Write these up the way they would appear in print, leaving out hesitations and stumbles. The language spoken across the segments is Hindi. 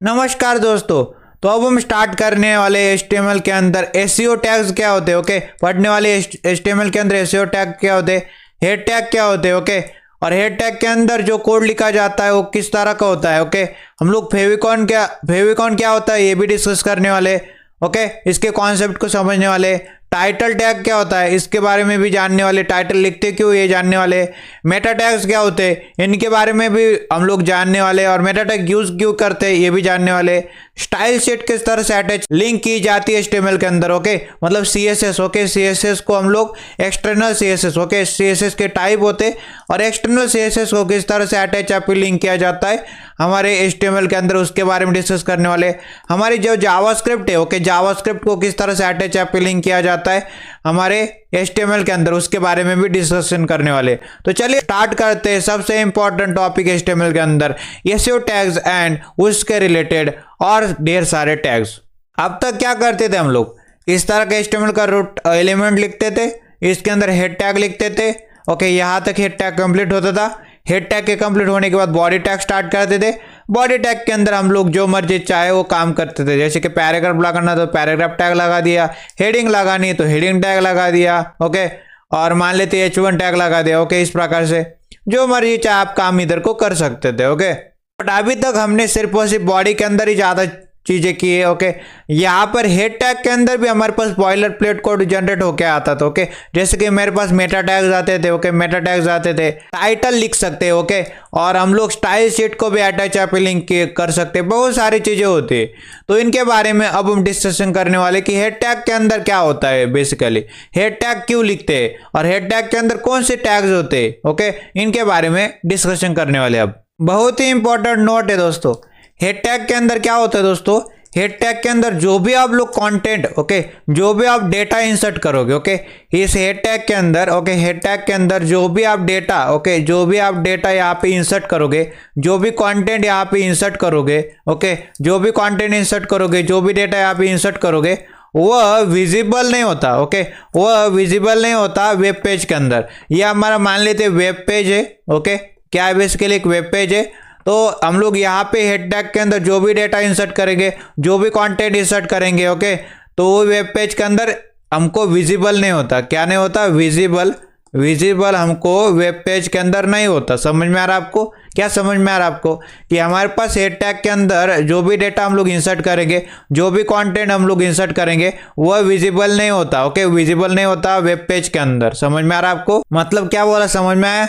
नमस्कार दोस्तों। तो अब हम स्टार्ट करने वाले HTML के अंदर SEO टैग्स क्या होते हैं। ओके, पढ़ने वाले HTML के अंदर SEO टैग क्या होते हैं, हेड टैग क्या होते हैं। ओके, और हेड टैग के अंदर जो कोड लिखा जाता है वो किस तरह का होता है। ओके, हम लोग फेविकॉन क्या होता है ये भी डिस्कस करने वाले। ओके, इसके कॉन्सेप्ट को समझने वाले। टाइटल टैग क्या होता है इसके बारे में भी जानने वाले, टाइटल लिखते क्यों ये जानने वाले। मेटा टैग्स क्या होते हैं इनके बारे में भी हम लोग जानने वाले, और मेटा टैग यूज क्यों करते हैं ये भी जानने वाले। स्टाइल शीट किस तरह से अटैच लिंक की जाती है HTML के अंदर। ओके, मतलब CSS। ओके, CSS को हम लोग एक्सटर्नल CSS, ओके, CSS के टाइप होते और एक्सटर्नल CSS को किस तरह से अटैच आप लिंक किया जाता है हमारे HTML के अंदर, उसके बारे में डिस्कस करने वाले। हमारी जो जावास्क्रिप्ट है, ओके, जावास्क्रिप्ट को किस तरह से अटैच आप लिंक किया जाता है हमारे HTML के अंदर, उसके बारे में भी डिस्कशन करने वाले। तो चलिए स्टार्ट करते हैं सबसे इंपॉर्टेंट टॉपिक HTML के अंदर, SEO टैग्स एंड उसके रिलेटेड और ढेर सारे टैग्स। अब तक क्या करते थे हम लोग, इस तरह के HTML का रूट एलिमेंट लिखते थे, इसके अंदर हेड टैग लिखते थे। ओके, यहाँ तक हेड टैग कंप्लीट होता था। हेड टैग के कंप्लीट होने के बाद बॉडी टैग स्टार्ट करते थे। बॉडी टैग के अंदर हम लोग जो मर्जी चाहे वो काम करते थे, जैसे कि पैराग्राफ लगाना तो पैराग्राफ टैग लगा दिया, हेडिंग लगानी तो हेडिंग टैग लगा दिया। ओके, और मान लेते H1 टैग लगा दिया। ओके, इस प्रकार से जो मर्जी चाहे आप काम इधर को कर सकते थे। ओके, बट अभी तक हमने सिर्फ और सिर्फ बॉडी के अंदर ही ज्यादा चीजें की है। ओके, यहाँ पर हेड टैग के अंदर भी हमारे पास बॉयलर प्लेट कोड जनरेट होके आता था। ओके, जैसे कि मेरे पास मेटा टैग्स आते थे। ओके, मेटा टैग्स आते थे, टाइटल लिख सकते हैं। ओके, और हम लोग स्टाइल शीट को भी अटैच आप लिंक कर सकते हैं, बहुत सारी चीजें होती है। तो इनके बारे में अब हम डिस्कशन करने वाले कि हेड टैग के अंदर क्या होता है, बेसिकली हेड टैग क्यों लिखते हैं और हेड टैग के अंदर कौन से टैग्स होते हैं। ओके, इनके बारे में डिस्कशन करने वाले। अब बहुत ही इंपॉर्टेंट नोट है दोस्तों, हेड टैग के अंदर क्या होता है दोस्तों, हेड टैग के अंदर जो भी आप लोग कंटेंट, ओके, जो भी आप डेटा इंसर्ट करोगे, ओके, इस हेड टैग के अंदर, ओके, हेड टैग के अंदर जो भी आप डेटा, ओके, जो भी आप डेटा यहाँ पे इंसर्ट करोगे, जो भी कंटेंट यहाँ पे इंसर्ट करोगे, ओके, जो भी कंटेंट इंसर्ट करोगे, जो भी डेटा यहाँ पे इंसर्ट करोगे, वह विजिबल नहीं होता। ओके, वह विजिबल नहीं होता वेब पेज के अंदर। यह हमारा मान लेते वेब पेज है। ओके, क्या है, बेसिकली एक वेब पेज है। तो हम लोग यहाँ पे हेड टैग के अंदर जो भी डेटा इंसर्ट करेंगे, जो भी कंटेंट इंसर्ट करेंगे, ओके, तो वो वेब पेज के अंदर हमको विजिबल नहीं होता। क्या नहीं होता, विजिबल हमको वेब पेज के अंदर नहीं होता। समझ में आ रहा है आपको, क्या समझ में आ रहा है आपको कि हमारे पास हेड टैग के अंदर जो भी डेटा हम लोग इंसर्ट करेंगे, जो भी कंटेंट हम लोग इंसर्ट करेंगे, वह विजिबल नहीं होता। ओके, विजिबल नहीं होता वेब पेज के अंदर। समझ में आ रहा है आपको, मतलब क्या बोला, समझ में आया।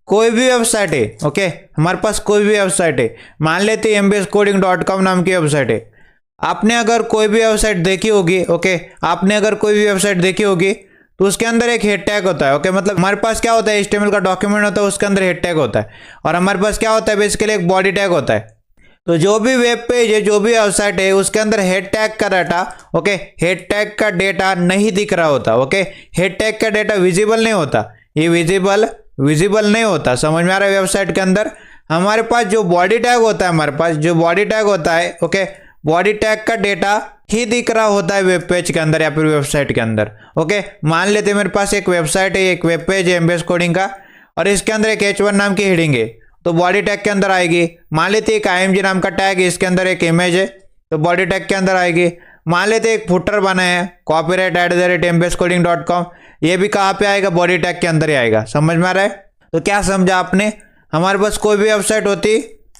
कोई भी वेबसाइट है, ओके, हमारे पास कोई भी वेबसाइट है, मान लेते mbscoding.com नाम की वेबसाइट है। आपने अगर कोई भी वेबसाइट देखी होगी, ओके, आपने अगर कोई भी वेबसाइट देखी होगी तो उसके अंदर एक हेड टैग होता है। ओके, मतलब हमारे पास क्या होता है, HTML का डॉक्यूमेंट होता है, उसके अंदर हेड टैग होता है, और हमारे पास क्या होता है, बेसिकली एक बॉडी टैग होता है। तो जो भी वेब पेज है, जो भी वेबसाइट है, उसके अंदर हेड टैग का डाटा, ओके, हेड टैग का डेटा नहीं दिख रहा होता। ओके, हेड टैग का डेटा विजिबल नहीं होता, ये विजिबल नहीं होता। समझ में आ रहा है। वेबसाइट के अंदर हमारे पास जो बॉडी टैग होता है, हमारे पास जो बॉडी टैग होता है, ओके, बॉडी टैग का डेटा ही दिख रहा होता है वेब पेज के अंदर या फिर वेबसाइट के अंदर। ओके, मान लेते हैं मेरे पास एक वेबसाइट है, एक वेब पेज है MBS कोडिंग का, और इसके अंदर एक H1 नाम की हेडिंग है, तो बॉडी टैग के अंदर आएगी। मान लेते एक IMG नाम का टैग है, इसके अंदर एक इमेज है, तो बॉडी टैग के अंदर आएगी। मान लेते एक फुटर बना है copyright@mbscoding.com, ये भी कहाँ पे आएगा, बॉडी टैग के अंदर ही आएगा। समझ में आ रहा है। तो क्या समझा आपने, हमारे पास कोई भी वेबसाइट होती,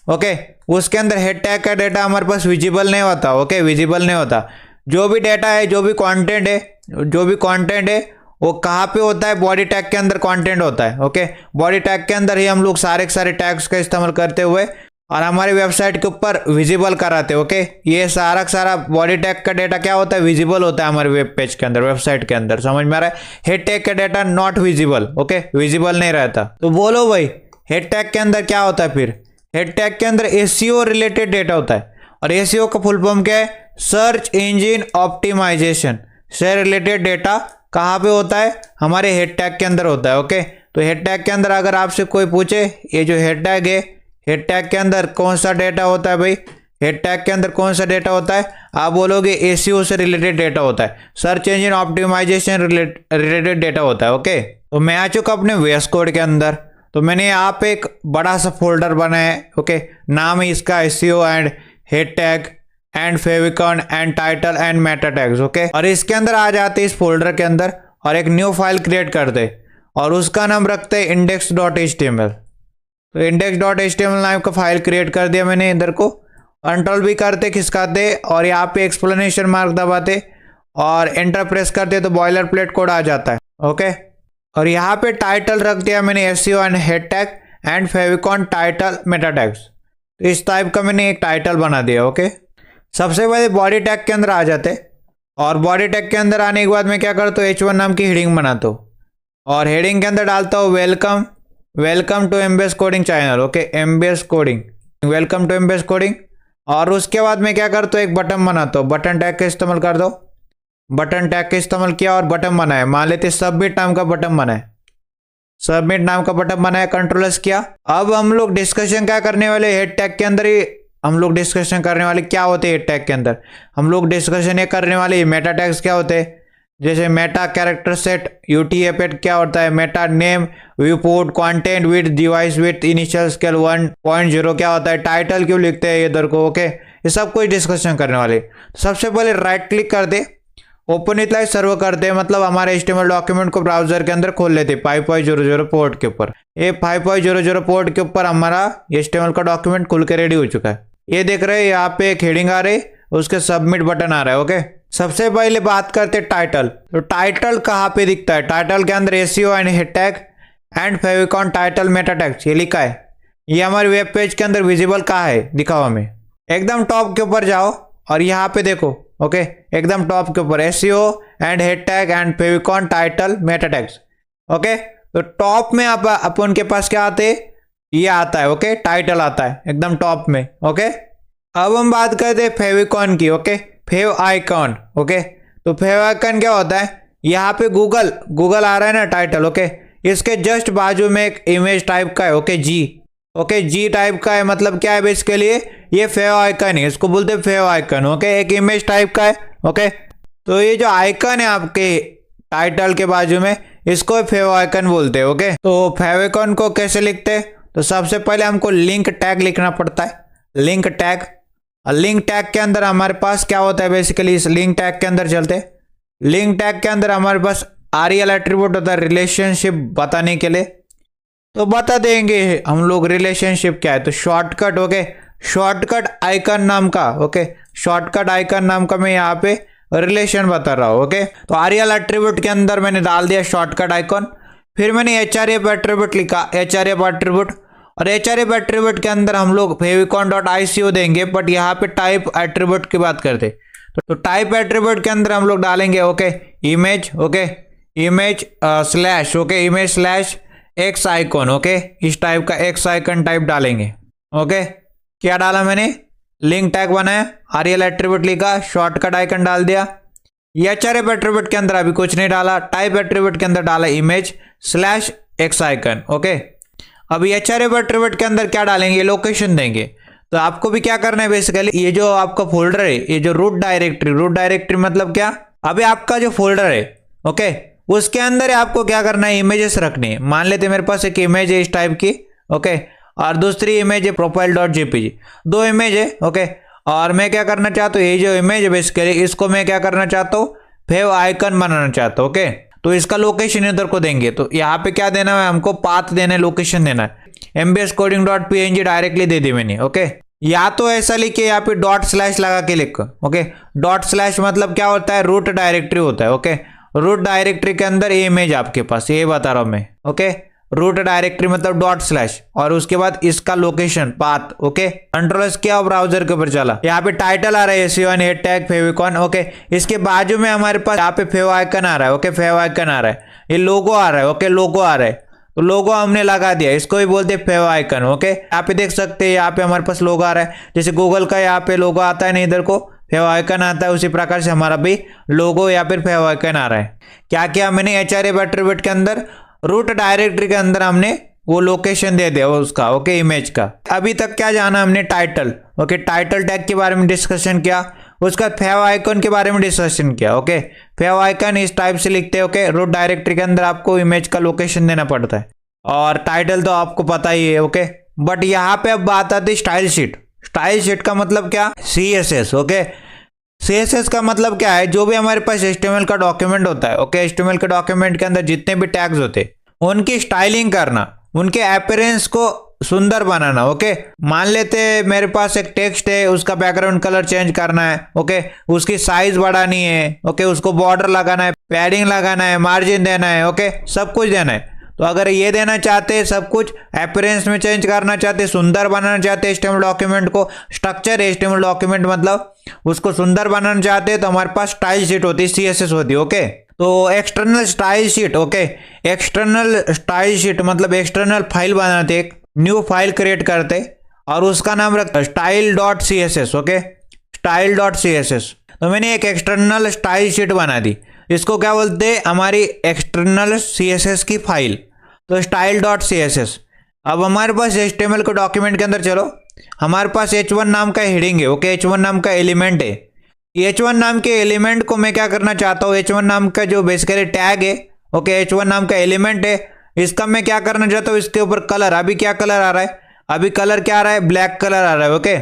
ओके, उसके अंदर हेड टैग का डेटा हमारे पास विजिबल नहीं होता। ओके, विजिबल नहीं होता। जो भी डेटा है, जो भी कंटेंट है, वो कहाँ पे होता है, बॉडी टैग के अंदर कंटेंट होता है। ओके, बॉडी टैग के अंदर ही हम लोग सारे के सारे टैग्स का इस्तेमाल करते हुए और हमारी वेबसाइट के ऊपर विजिबल कराते। ओके, ये सारा सारा बॉडी टैग का डेटा क्या होता है, विजिबल होता है हमारे वेब पेज के अंदर, वेबसाइट के अंदर। समझ में आ रहा है। हेड टैग का data not visible, okay, visible नहीं रहता। तो बोलो भाई, हेड टैग के अंदर क्या होता है फिर, हेड टैग के अंदर SEO रिलेटेड डेटा होता है, और SEO का फुल फॉर्म क्या है, सर्च इंजन ऑप्टिमाइजेशन से रिलेटेड डेटा कहाँ पे होता है, हमारे हेड टैग के अंदर होता है। ओके, तो हेड टैग के अंदर अगर आपसे कोई पूछे ये जो हेड टैग है, हेड टैग के अंदर कौन सा डेटा होता है भाई, हेड टैग के अंदर कौन सा डेटा होता है, आप बोलोगे SEO से रिलेटेड डेटा होता है, search engine optimisation related data होता है। ओके, तो मैं आ चुका अपने VS कोड के अंदर। तो मैंने यहाँ पे एक बड़ा सा फोल्डर बनाया है। ओके, नाम है इसका SEO and head tag and favicon and title and Meta tags. Okay, और इसके अंदर आ जाते इस फोल्डर के अंदर और एक न्यू फाइल क्रिएट करते और उसका नाम रखते हैं index.html। तो index.html नाम का फाइल क्रिएट कर दिया मैंने। इधर को कंट्रोल भी करते खिसकाते और यहाँ पे एक्सप्लेनेशन मार्क दबाते और एंटर प्रेस करते तो बॉयलर प्लेट कोड आ जाता है। ओके, और यहाँ पे टाइटल रख दिया मैंने SEO and head tag and favicon title Meta tags. तो इस टाइप का मैंने एक टाइटल बना दिया। ओके, सबसे पहले बॉडी टैग के अंदर आ जाते और बॉडी टैग के अंदर आने के बाद मैं क्या करता हूँ, H1 नाम की हेडिंग बनाता हूँ और हेडिंग के अंदर डालता हूँ welcome to MBS coding channel. Okay, MBS coding, welcome to MBS coding. और उसके बाद मैं क्या करता हूँ, एक बटन बनाता हूँ, बटन टैग का इस्तेमाल कर दो। बटन टैग का इस्तेमाल किया और बटन बनाया, मान लेते सबमिट नाम का बटन बनाया, सबमिट नाम का बटन बनाया, कंट्रोल किया। अब हम लोग डिस्कशन क्या करने वाले, हेड टैग के अंदर ही हम लोग डिस्कशन करने वाले क्या होते हैं। हेड टैग के अंदर हम लोग डिस्कशन ये करने वाले मेटा टैग्स क्या होते हैं, जैसे मेटा कैरेक्टर सेट, UTF-8 क्या होता है, Meta name, view port, content with, device with, initial scale 1.0 क्या होता है, टाइटल क्यों लिखते हैं इधर को। ओके, ये सब कुछ डिस्कशन करने वाले। सबसे पहले राइट क्लिक कर दे, ओपन विथ लाइव सर्वर करते हैं, मतलब हमारे HTML डॉक्यूमेंट को ब्राउजर के अंदर खोल लेते 5.00 पोर्ट के ऊपर। ये 5.00 पोर्ट के ऊपर हमारा HTML का डॉक्यूमेंट खुल के रेडी हो चुका है। ये देख रहे हैं यहाँ पे एक हेडिंग आ रही, उसके सबमिट बटन आ रहा है। ओके, सबसे पहले बात करते टाइटल। तो टाइटल कहाँ पे दिखता है, टाइटल के अंदर SEO and head tag and favicon title Meta tags ये लिखा है। ये हमारे वेब पेज के अंदर विजिबल कहाँ है, दिखाओ हमें। एकदम टॉप के ऊपर जाओ और यहाँ पे देखो। ओके, एकदम टॉप के ऊपर SEO and head tag and favicon title Meta tags. Okay, तो टॉप में आप अपन के पास क्या आते, ये आता है। ओके, टाइटल आता है एकदम टॉप में। ओके, अब हम बात करते हैं फेविकॉन की। Okay, fav icon. ओके, तो फेव आइकॉन क्या होता है, यहाँ पे गूगल आ रहा है ना टाइटल। ओके, इसके जस्ट बाजू में एक इमेज टाइप का है। ओके, जी टाइप का है, मतलब क्या है बेसिकली ये फेव आइकन है, इसको बोलते हैं फेव आइकन। ओके, एक इमेज टाइप का है। ओके, तो ये जो आइकन है आपके टाइटल के बाजू में, इसको फेव आइकन बोलते हैं। ओके, तो फेव आइकन को कैसे लिखते हैं, तो सबसे पहले हमको लिंक टैग लिखना पड़ता है, लिंक टैग। और लिंक टैग के अंदर हमारे पास क्या होता है बेसिकली, इस लिंक टैग के अंदर चलते, लिंक टैग के अंदर हमारे पास REL एट्रीब्यूट होता है, रिलेशनशिप बताने के लिए। तो बता देंगे हम लोग रिलेशनशिप क्या है। तो शॉर्टकट, ओके, शॉर्टकट आइकन नाम का, ओके, शॉर्टकट आइकन नाम का मैं यहाँ पे रिलेशन बता रहा हूँ। ओके, तो REL एट्रीब्यूट के अंदर मैंने डाल दिया शॉर्टकट आइकन। फिर मैंने href एट्रीब्यूट लिखा, href एट्रीब्यूट, और href एट्रीब्यूट के अंदर हम लोग favicon.ico देंगे, बट यहाँ पे टाइप एट्रीब्यूट की बात करते। तो टाइप एट्रीब्यूट के अंदर हम लोग डालेंगे okay image, okay image slash, okay image slash x icon. Okay, इस टाइप का एक्स आइकन टाइप डालेंगे। ओके, क्या डाला मैंने, लिंक टैग बनाया, REL एट्रीब्यूट लिखा, शॉर्टकट आइकन डाल दिया। href एट्रीब्यूट के अंदर अभी कुछ नहीं डाला, टाइप एट्रीब्यूट के अंदर डाला image slash x icon. Okay, अभी href एट्रीब्यूट के अंदर क्या डालेंगे, लोकेशन देंगे। तो आपको भी क्या करना है बेसिकली, ये जो आपका फोल्डर है, ये जो रूट डायरेक्टरी मतलब क्या, अभी आपका जो फोल्डर है ओके उसके अंदर आपको क्या करना है, इमेजेस रखनी है। मान लेते मेरे पास एक इमेज है इस टाइप की, ओके, और दूसरी इमेज है profile.jpg, दो इमेज है। ओके, और मैं क्या करना चाहता हूँ, ये जो इमेज है बेसिकली इसको मैं क्या करना चाहता हूँ, फेव आइकन बनाना चाहता हूँ। ओके, तो इसका लोकेशन इधर को देंगे। तो यहाँ पे क्या देना है, हमको पाथ देना है, लोकेशन देना है। mbscoding.png डायरेक्टली दे दी मैंने। ओके, या तो ऐसा लिखिए, यहाँ पे डॉट स्लैश लगा के लिखो। ओके, डॉट स्लैश मतलब क्या होता है, रूट डायरेक्टरी होता है। ओके, रूट डायरेक्टरी के अंदर ये इमेज आपके पास, ये बता रहा हूँ मैं। ओके, रूट डायरेक्टरी मतलब डॉट स्लैश, और उसके बाद इसका लोकेशन पाथ। ओके, कंट्रोल किया, ब्राउजर के ऊपर चला, यहाँ पे टाइटल आ रहा है SEO and head tag favicon. Okay, इसके बाजू में हमारे पास यहाँ पे फेव आइकन आ रहा है। ओके, फेव आइकन आ रहा है, ये लोगो आ रहा है। ओके, लोगो आ रहा है, तो लोगो हमने लगा दिया, इसको भी बोलते हैं फेव आइकन। ओके, यहाँ पे देख सकते हैं, यहाँ पे हमारे पास लोगो आ रहा है, जैसे गूगल का यहाँ पे लोगो आता है ना, इधर को फेव आइकन आता है, उसी प्रकार से हमारा भी लोगो या फिर फेव आइकन आ रहा है। क्या किया मैंने, href एट्रीब्यूट के अंदर रूट डायरेक्टरी के अंदर हमने वो लोकेशन दे दिया उसका। ओके, इमेज का। अभी तक क्या जाना हमने, टाइटल। ओके, टाइटल टैग के बारे में डिस्कशन किया, उसका फेव आइकन के बारे में डिस्कशन किया। ओके, फेव आइकन इस टाइप से लिखते हैं। ओके, रूट डायरेक्टरी के अंदर आपको इमेज का लोकेशन देना पड़ता है, और टाइटल तो आपको पता ही है। ओके, बट यहाँ पे अब बात आती है स्टाइल शीट। स्टाइल शीट का मतलब क्या, CSS। ओके, CSS का मतलब क्या है, जो भी हमारे पास HTML का डॉक्यूमेंट होता है, ओके, HTML के डॉक्यूमेंट के अंदर जितने भी टैग्स होते हैं उनकी स्टाइलिंग करना, उनके अपीयरेंस को सुंदर बनाना। ओके, मान लेते मेरे पास एक टेक्स्ट है, उसका बैकग्राउंड कलर चेंज करना है, ओके, उसकी साइज बढ़ानी है, ओके, उसको बॉर्डर लगाना है, पैडिंग लगाना है, मार्जिन देना है, ओके, सब कुछ देना है। तो अगर ये देना चाहते हैं, सब कुछ अपीयरेंस में चेंज करना चाहते हैं, सुंदर बनाना चाहते हैं HTML डॉक्यूमेंट को, स्ट्रक्चर HTML डॉक्यूमेंट मतलब उसको सुंदर बनाना चाहते हैं, तो हमारे पास स्टाइल शीट होती है, CSS होती है। ओके, तो external style sheet, okay, external style sheet मतलब एक्सटर्नल फाइल बनाते, एक न्यू फाइल क्रिएट करते और उसका नाम रखते style.css। Okay, style.css। तो मैंने एक एक्सटर्नल स्टाइल शीट बना दी, इसको क्या बोलते हैं, हमारी एक्सटर्नल CSS की फाइल, तो style.css। अब हमारे पास HTML के डॉक्यूमेंट के अंदर चलो, हमारे पास h1 नाम का हेडिंग है, ओके, h1 नाम का एलिमेंट है। h1 नाम के एलिमेंट को मैं क्या करना चाहता हूँ, h1 नाम का जो बेसिकली टैग है, ओके, h1 नाम का एलिमेंट है, इसका मैं क्या करना चाहता हूँ, इसके ऊपर कलर, अभी क्या कलर आ रहा है, अभी कलर क्या आ रहा है, ब्लैक कलर आ रहा है। ओके,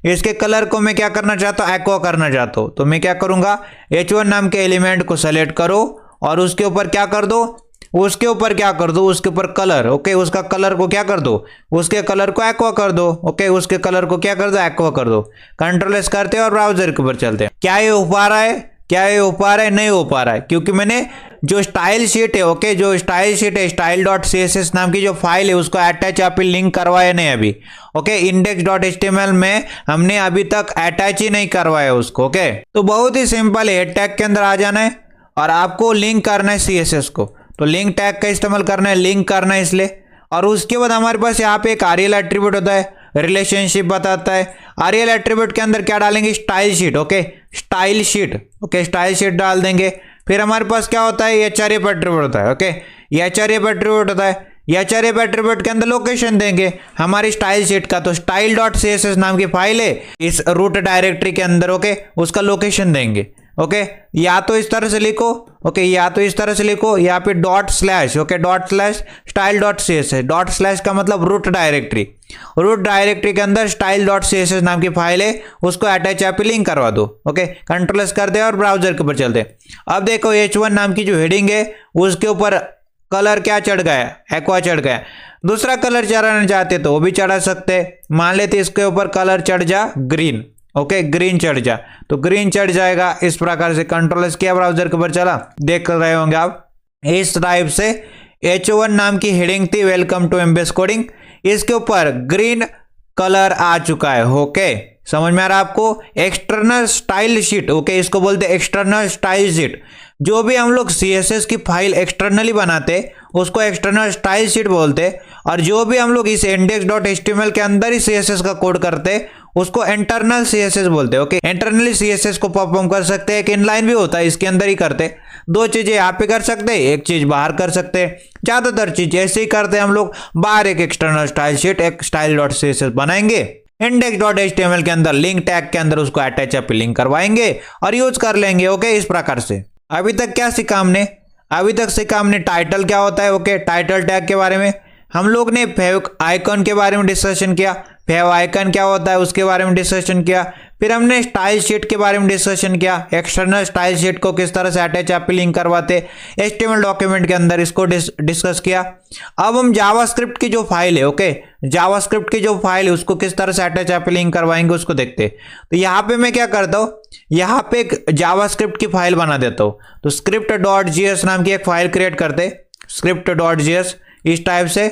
इसके कलर को मैं क्या करना चाहता हूँ, एक्वा करना चाहता हूँ। तो मैं क्या करूंगा, h1 नाम के एलिमेंट को सेलेक्ट करो और उसके ऊपर क्या कर दो, उसके ऊपर क्या कर दो, उसके ऊपर कलर, ओके, उसका कलर को क्या कर दो, उसके कलर को एक्वा कर दो। ओके, उसके कलर को क्या कर दो, एक्वा कर दो। कंट्रोल-S करते हैं और ब्राउजर के ऊपर चलते हैं। क्या ये हो पा रहा है, क्या ये हो पा रहा है, नहीं हो पा रहा है, क्योंकि मैंने जो स्टाइल शीट है, ओके, जो स्टाइल शीट है, style.css नाम की जो फाइल है उसको अटैच यहाँ पे लिंक करवाया नहीं अभी। ओके, index.html में हमने अभी तक अटैच ही नहीं करवाया उसको। ओके, तो बहुत ही सिंपल है, टैग के अंदर आ जाना है और आपको लिंक करना है CSS को, तो लिंक टैग का इस्तेमाल करना है, लिंक करना है इसलिए। और उसके बाद हमारे पास यहाँ पे एक REL एट्रीब्यूट होता है, रिलेशनशिप बताता है। REL एट्रीब्यूट के अंदर क्या डालेंगे, style sheet. Okay, style sheet, okay, style sheet डाल देंगे। फिर हमारे पास क्या होता है, href एट्रीब्यूट होता है। ओके, href एट्रीब्यूट होता है, href एट्रीब्यूट के अंदर लोकेशन देंगे हमारी स्टाइल शीट का, तो style.css नाम की फाइल है इस रूट डायरेक्टरी के अंदर। ओके, उसका लोकेशन देंगे। ओके, या तो इस तरह से लिखो, ओके, या तो इस तरह से लिखो, यहाँ पे ./ ओके, ./style.css, ./ का मतलब रूट डायरेक्टरी, रूट डायरेक्टरी के अंदर style.css नाम की फाइल है, उसको अटैच यहाँ पे लिंक करवा दो। ओके, कंट्रोल-S कर दे और ब्राउजर के ऊपर चलते। अब देखो h1 नाम की जो हेडिंग है उसके ऊपर कलर क्या चढ़ गया, एक्वा चढ़ गया। दूसरा कलर चढ़ाना चाहते तो वो भी चढ़ा सकते, मान लेते इसके ऊपर कलर चढ़ जा ग्रीन। ओके, ग्रीन चढ़ जा, तो ग्रीन चढ़ जाएगा इस प्रकार से। कंट्रोल-S किया, ब्राउजर के ऊपर चला, देख रहे होंगे आप इस टाइप से। h1 नाम की हेडिंग थी, वेलकम टू एमबीएस कोडिंग, इसके ऊपर ग्रीन कलर आ चुका है। ओके, समझ में आ रहा है आपको। एक्सटर्नल स्टाइल शीट, ओके, इसको बोलते हैं एक्सटर्नल स्टाइल शीट। जो भी हम लोग CSS की फाइल एक्सटर्नली बनाते उसको एक्सटर्नल स्टाइल शीट बोलते, और जो भी हम लोग इस index.html के अंदर ही CSS का कोड करते उसको इंटरनल CSS बोलते हैं। ओके, इंटरनली CSS को परफॉर्म कर सकते हैं, एक इनलाइन भी होता है इसके अंदर ही करते, दो चीजें यहाँ पे कर सकते हैं, एक चीज बाहर कर सकते हैं। ज्यादातर चीज ऐसे ही करते हैं हम लोग, बाहर एक एक्सटर्नल स्टाइल शीट, एक style.css बनाएंगे, index.html के अंदर लिंक टैग के अंदर उसको अटैच पे लिंक करवाएंगे और यूज कर लेंगे। ओके, इस प्रकार से। अभी तक क्या सीखा हमने, अभी तक सीखा हमने टाइटल क्या होता है। ओके, टाइटल टैग के बारे में हम लोग ने फेव आइकन के बारे में डिस्कशन किया, फेव आइकन क्या होता है उसके बारे में डिस्कशन किया। फिर हमने स्टाइल शीट के बारे में डिस्कशन किया, एक्सटर्नल स्टाइल शीट को किस तरह से अटैच आप लिंक करवाते HTML डॉक्यूमेंट के अंदर, इसको डिस्कस किया। अब हम जावास्क्रिप्ट की जो फाइल है, ओके, जावास्क्रिप्ट की जो फाइल है उसको किस तरह से अटैच आप लिंक करवाएंगे उसको देखते। तो यहाँ पे मैं क्या करता हूँ, यहाँ पे एक जावास्क्रिप्ट की फाइल बना देता हूँ। तो script.js नाम की एक फाइल क्रिएट करते, script.js इस टाइप से,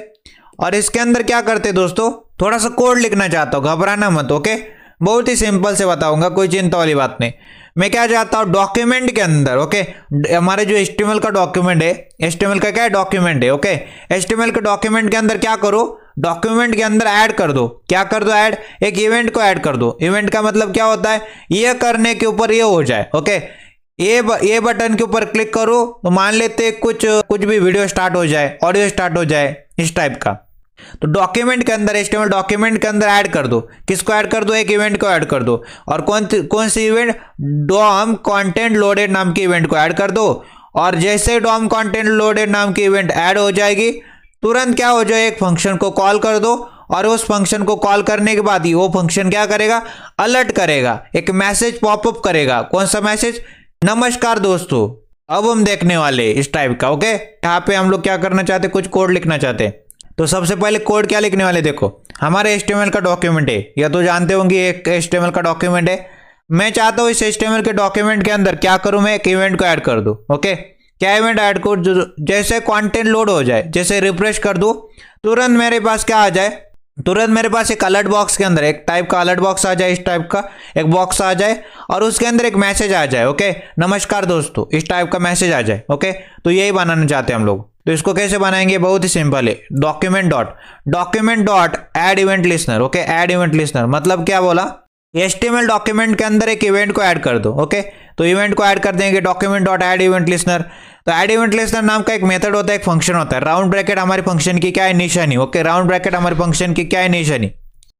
और इसके अंदर क्या करते दोस्तों, थोड़ा सा कोड लिखना चाहता हूँ, घबराना मत। ओके, बहुत ही सिंपल से बताऊंगा, कोई चिंता वाली बात नहीं। मैं क्या चाहता हूँ, डॉक्यूमेंट के अंदर, ओके, हमारे जो HTML का डॉक्यूमेंट है, HTML का क्या है, डॉक्यूमेंट है। ओके, HTML के डॉक्यूमेंट के अंदर क्या करो, डॉक्यूमेंट के अंदर ऐड कर दो, क्या कर दो, ऐड, एक इवेंट को ऐड कर दो। इवेंट का मतलब क्या होता है, ये करने के ऊपर ये हो जाए। ओके, ये बटन के ऊपर क्लिक करो तो मान लेते कुछ भी वीडियो स्टार्ट हो जाए, ऑडियो स्टार्ट हो जाए, इस टाइप का। तो डॉक्यूमेंट के अंदर, HTML डॉक्यूमेंट के अंदर ऐड कर दो, किसको ऐड कर दो, एक इवेंट को ऐड कर दो। और कौन सी इवेंट, DOM कंटेंट लोडेड नाम की इवेंट को ऐड कर दो। और जैसे DOM कंटेंट लोडेड नाम की इवेंट ऐड हो जाएगी, तुरंत क्या हो जाए, एक फंक्शन को कॉल कर दो और उस फंक्शन को कॉल करने के बाद ही वो फंक्शन क्या करेगा, अलर्ट करेगा, एक मैसेज पॉपअप करेगा। कौन सा मैसेज, नमस्कार दोस्तों। अब हम देखने वाले इस टाइप का। ओके, यहाँ पे हम लोग क्या करना चाहते, कुछ कोड लिखना चाहते हैं। तो सबसे पहले कोड क्या लिखने वाले, देखो हमारे HTML का डॉक्यूमेंट है, या तो जानते होंगे एक HTML का डॉक्यूमेंट है। मैं चाहता हूँ इस HTML के डॉक्यूमेंट के अंदर क्या करूँ, मैं एक इवेंट को ऐड कर दूँ। ओके, क्या इवेंट ऐड करूँ, जैसे कंटेंट लोड हो जाए, जैसे रिफ्रेश कर दूँ, तुरंत मेरे पास क्या आ जाए, तुरंत मेरे पास एक अलर्ट बॉक्स के अंदर एक टाइप का अलर्ट बॉक्स आ जाए, इस टाइप का एक बॉक्स आ जाए और उसके अंदर एक मैसेज आ जाए। ओके, नमस्कार दोस्तों, इस टाइप का मैसेज आ जाए। ओके, तो यही बनाना चाहते हैं हम लोग। तो इसको कैसे बनाएंगे, बहुत ही सिंपल है। Document dot add event listener. Okay, add event listener मतलब क्या बोला, HTML डॉक्यूमेंट के अंदर एक इवेंट को ऐड कर दो। ओके, तो इवेंट को ऐड कर देंगे document dot add event listener. तो ऐड इवेंट लिस्नर नाम का एक मेथड होता है, एक फंक्शन होता है। राउंड ब्रैकेट हमारी फंक्शन की क्या है, निशानी। ओके, राउंड ब्रैकेट हमारी फंक्शन की क्या है, निशानी।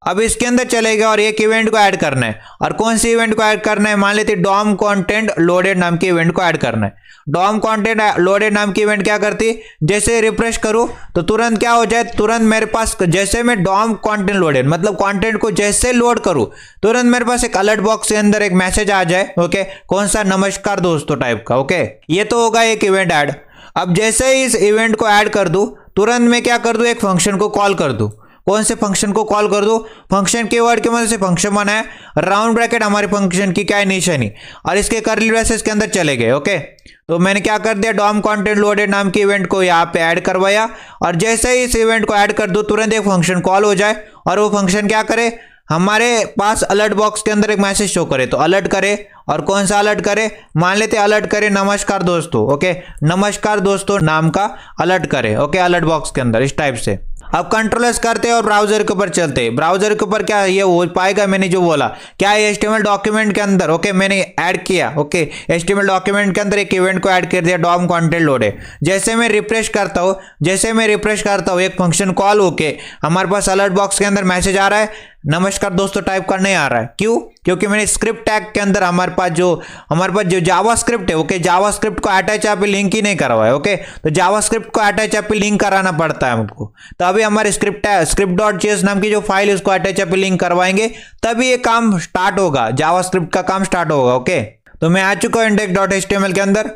अब इसके अंदर चलेगा और एक इवेंट को ऐड करना है। और कौन सी इवेंट को ऐड करना है, मान लेते डॉम कंटेंट लोडेड नाम की इवेंट को ऐड करना है। डॉम कंटेंट लोडेड नाम की इवेंट क्या करती है, जैसे रिफ्रेश करूं तो तुरंत क्या हो जाए, तुरंत मेरे पास जैसे मैं डॉम कंटेंट लोडेड मतलब कंटेंट को जैसे लोड करूं, तुरंत मेरे पास एक अलर्ट बॉक्स के अंदर एक मैसेज आ जाए। ओके, कौन सा, नमस्कार दोस्तों टाइप का। ओके, ये तो होगा एक इवेंट ऐड। अब जैसे ही इस इवेंट को ऐड कर दूं, तुरंत मैं क्या कर दूं, एक फंक्शन को कॉल कर दूं। कौन से फंक्शन को कॉल कर दो, फंक्शन कीवर्ड की मदद से फंक्शन बनाया, राउंड ब्रैकेट हमारी फंक्शन की क्या है, निशानी, और इसके कर्ली ब्रेसेस के अंदर चले गए। ओके, तो मैंने क्या कर दिया, डॉम कंटेंट लोडेड नाम की इवेंट को यहाँ पे ऐड करवाया और जैसे ही इस इवेंट को ऐड कर दो, तुरंत एक फंक्शन कॉल हो जाए और वो फंक्शन क्या करे, हमारे पास अलर्ट बॉक्स के अंदर एक मैसेज शो करे। तो अलर्ट करे, और कौन सा अलर्ट करे, मान लेते अलर्ट करे नमस्कार दोस्तों। ओके, नमस्कार दोस्तों नाम का अलर्ट करे। ओके, अलर्ट बॉक्स के अंदर इस टाइप से। अब कंट्रोल्स करते हैं और ब्राउजर के ऊपर चलते हैं। ब्राउजर के ऊपर क्या ये हो पाएगा, मैंने जो बोला क्या है, HTML डॉक्यूमेंट के अंदर। ओके, मैंने ऐड किया। ओके, HTML डॉक्यूमेंट के अंदर एक इवेंट को ऐड कर दिया, डॉम कंटेंट लोडेड। जैसे मैं रिफ्रेश करता हूँ एक फंक्शन कॉल होके हमारे पास अलर्ट बॉक्स के अंदर मैसेज आ रहा है, नमस्कार दोस्तों टाइप का नहीं आ रहा है। क्यों, क्योंकि मैंने स्क्रिप्ट टैग के अंदर हमारे पास जो जावास्क्रिप्ट है, ओके, जावास्क्रिप्ट को अटैच यहाँ पे लिंक ही नहीं करवाया। ओके, तो जावास्क्रिप्ट को अटैच यहाँ पे लिंक कराना पड़ता है हमको। तो अभी हमारे स्क्रिप्ट डॉट जेएस नाम की जो फाइल है उसको अटैच यहाँ पे लिंक करवाएंगे, तभी ये काम स्टार्ट होगा, जावास्क्रिप्ट का काम स्टार्ट होगा। ओके, तो मैं आ चुका हूँ index.html के अंदर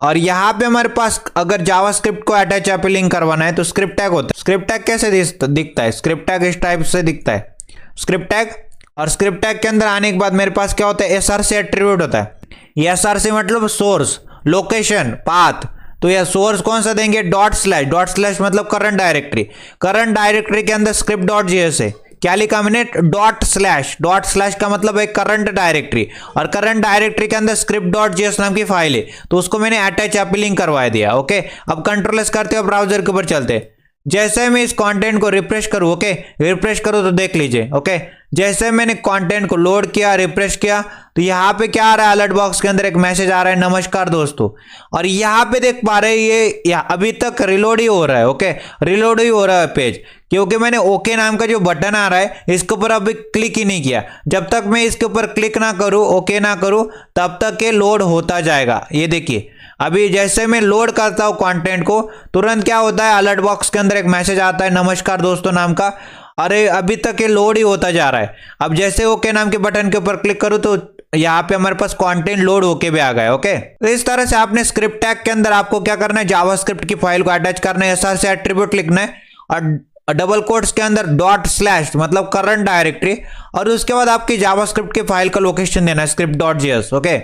और यहाँ पे हमारे पास अगर जावास्क्रिप्ट को अटैच यहाँ पे लिंक करवाना है तो स्क्रिप्ट टैग होता है। स्क्रिप्ट टैग कैसे दिखता है, स्क्रिप्ट टैग इस टाइप से दिखता है, स्क्रिप्ट टैग। और स्क्रिप्ट टैग के अंदर आने के बाद मेरे पास क्या होता है, SRC एट्रीब्यूट होता है। ये SRC मतलब सोर्स, लोकेशन, पाथ। तो यह सोर्स कौन सा देंगे, डॉट स्लैश मतलब करंट डायरेक्टरी के अंदर स्क्रिप्ट डॉट जेएस है। क्या लिखा मैंने, डॉट स्लैश का मतलब है करंट डायरेक्टरी, और करंट डायरेक्टरी के अंदर स्क्रिप्ट डॉट जेएस नाम की फाइल है, तो उसको मैंने अटैच यहाँ पे लिंक करवा दिया। ओके, अब कंट्रोल करते हो, ब्राउजर के ऊपर चलते। जैसे मैं इस कंटेंट को रिफ्रेश करूं, ओके, रिफ्रेश करूं तो देख लीजिए। ओके, जैसे मैंने कंटेंट को लोड किया, रिफ्रेश किया, तो यहाँ पे क्या आ रहा है, अलर्ट बॉक्स के अंदर एक मैसेज आ रहा है, नमस्कार दोस्तों। और यहाँ पे देख पा रहे ये अभी तक रिलोड ही हो रहा है। ओके, रिलोड ही हो रहा है पेज, क्योंकि मैंने ओके नाम का जो बटन आ रहा है इसके ऊपर अभी क्लिक ही नहीं किया। जब तक मैं इसके ऊपर क्लिक ना करूं, ओके ना करूं, तब तक ये लोड होता जाएगा। ये देखिए, अभी जैसे मैं लोड करता हूं कंटेंट को, तुरंत क्या होता है, अलर्ट बॉक्स के अंदर एक मैसेज आता है नमस्कार दोस्तों नाम का। अरे अभी तक ये लोड ही होता जा रहा है। अब जैसे ओके नाम के बटन के ऊपर क्लिक करूं तो यहाँ पे हमारे पास कंटेंट लोड होके भी आ गया। ओके, तो इस तरह से आपने स्क्रिप्ट टैग के अंदर आपको क्या करना है, जावास्क्रिप्ट की फाइल को अटैच करना है, SRC एट्रीब्यूट लिखना है और डबल कोट्स के अंदर डॉट स्लैश मतलब करंट डायरेक्टरी, और उसके बाद आपकी जावास्क्रिप्ट की फाइल का लोकेशन देना है, स्क्रिप्ट डॉट जेएस। ओके,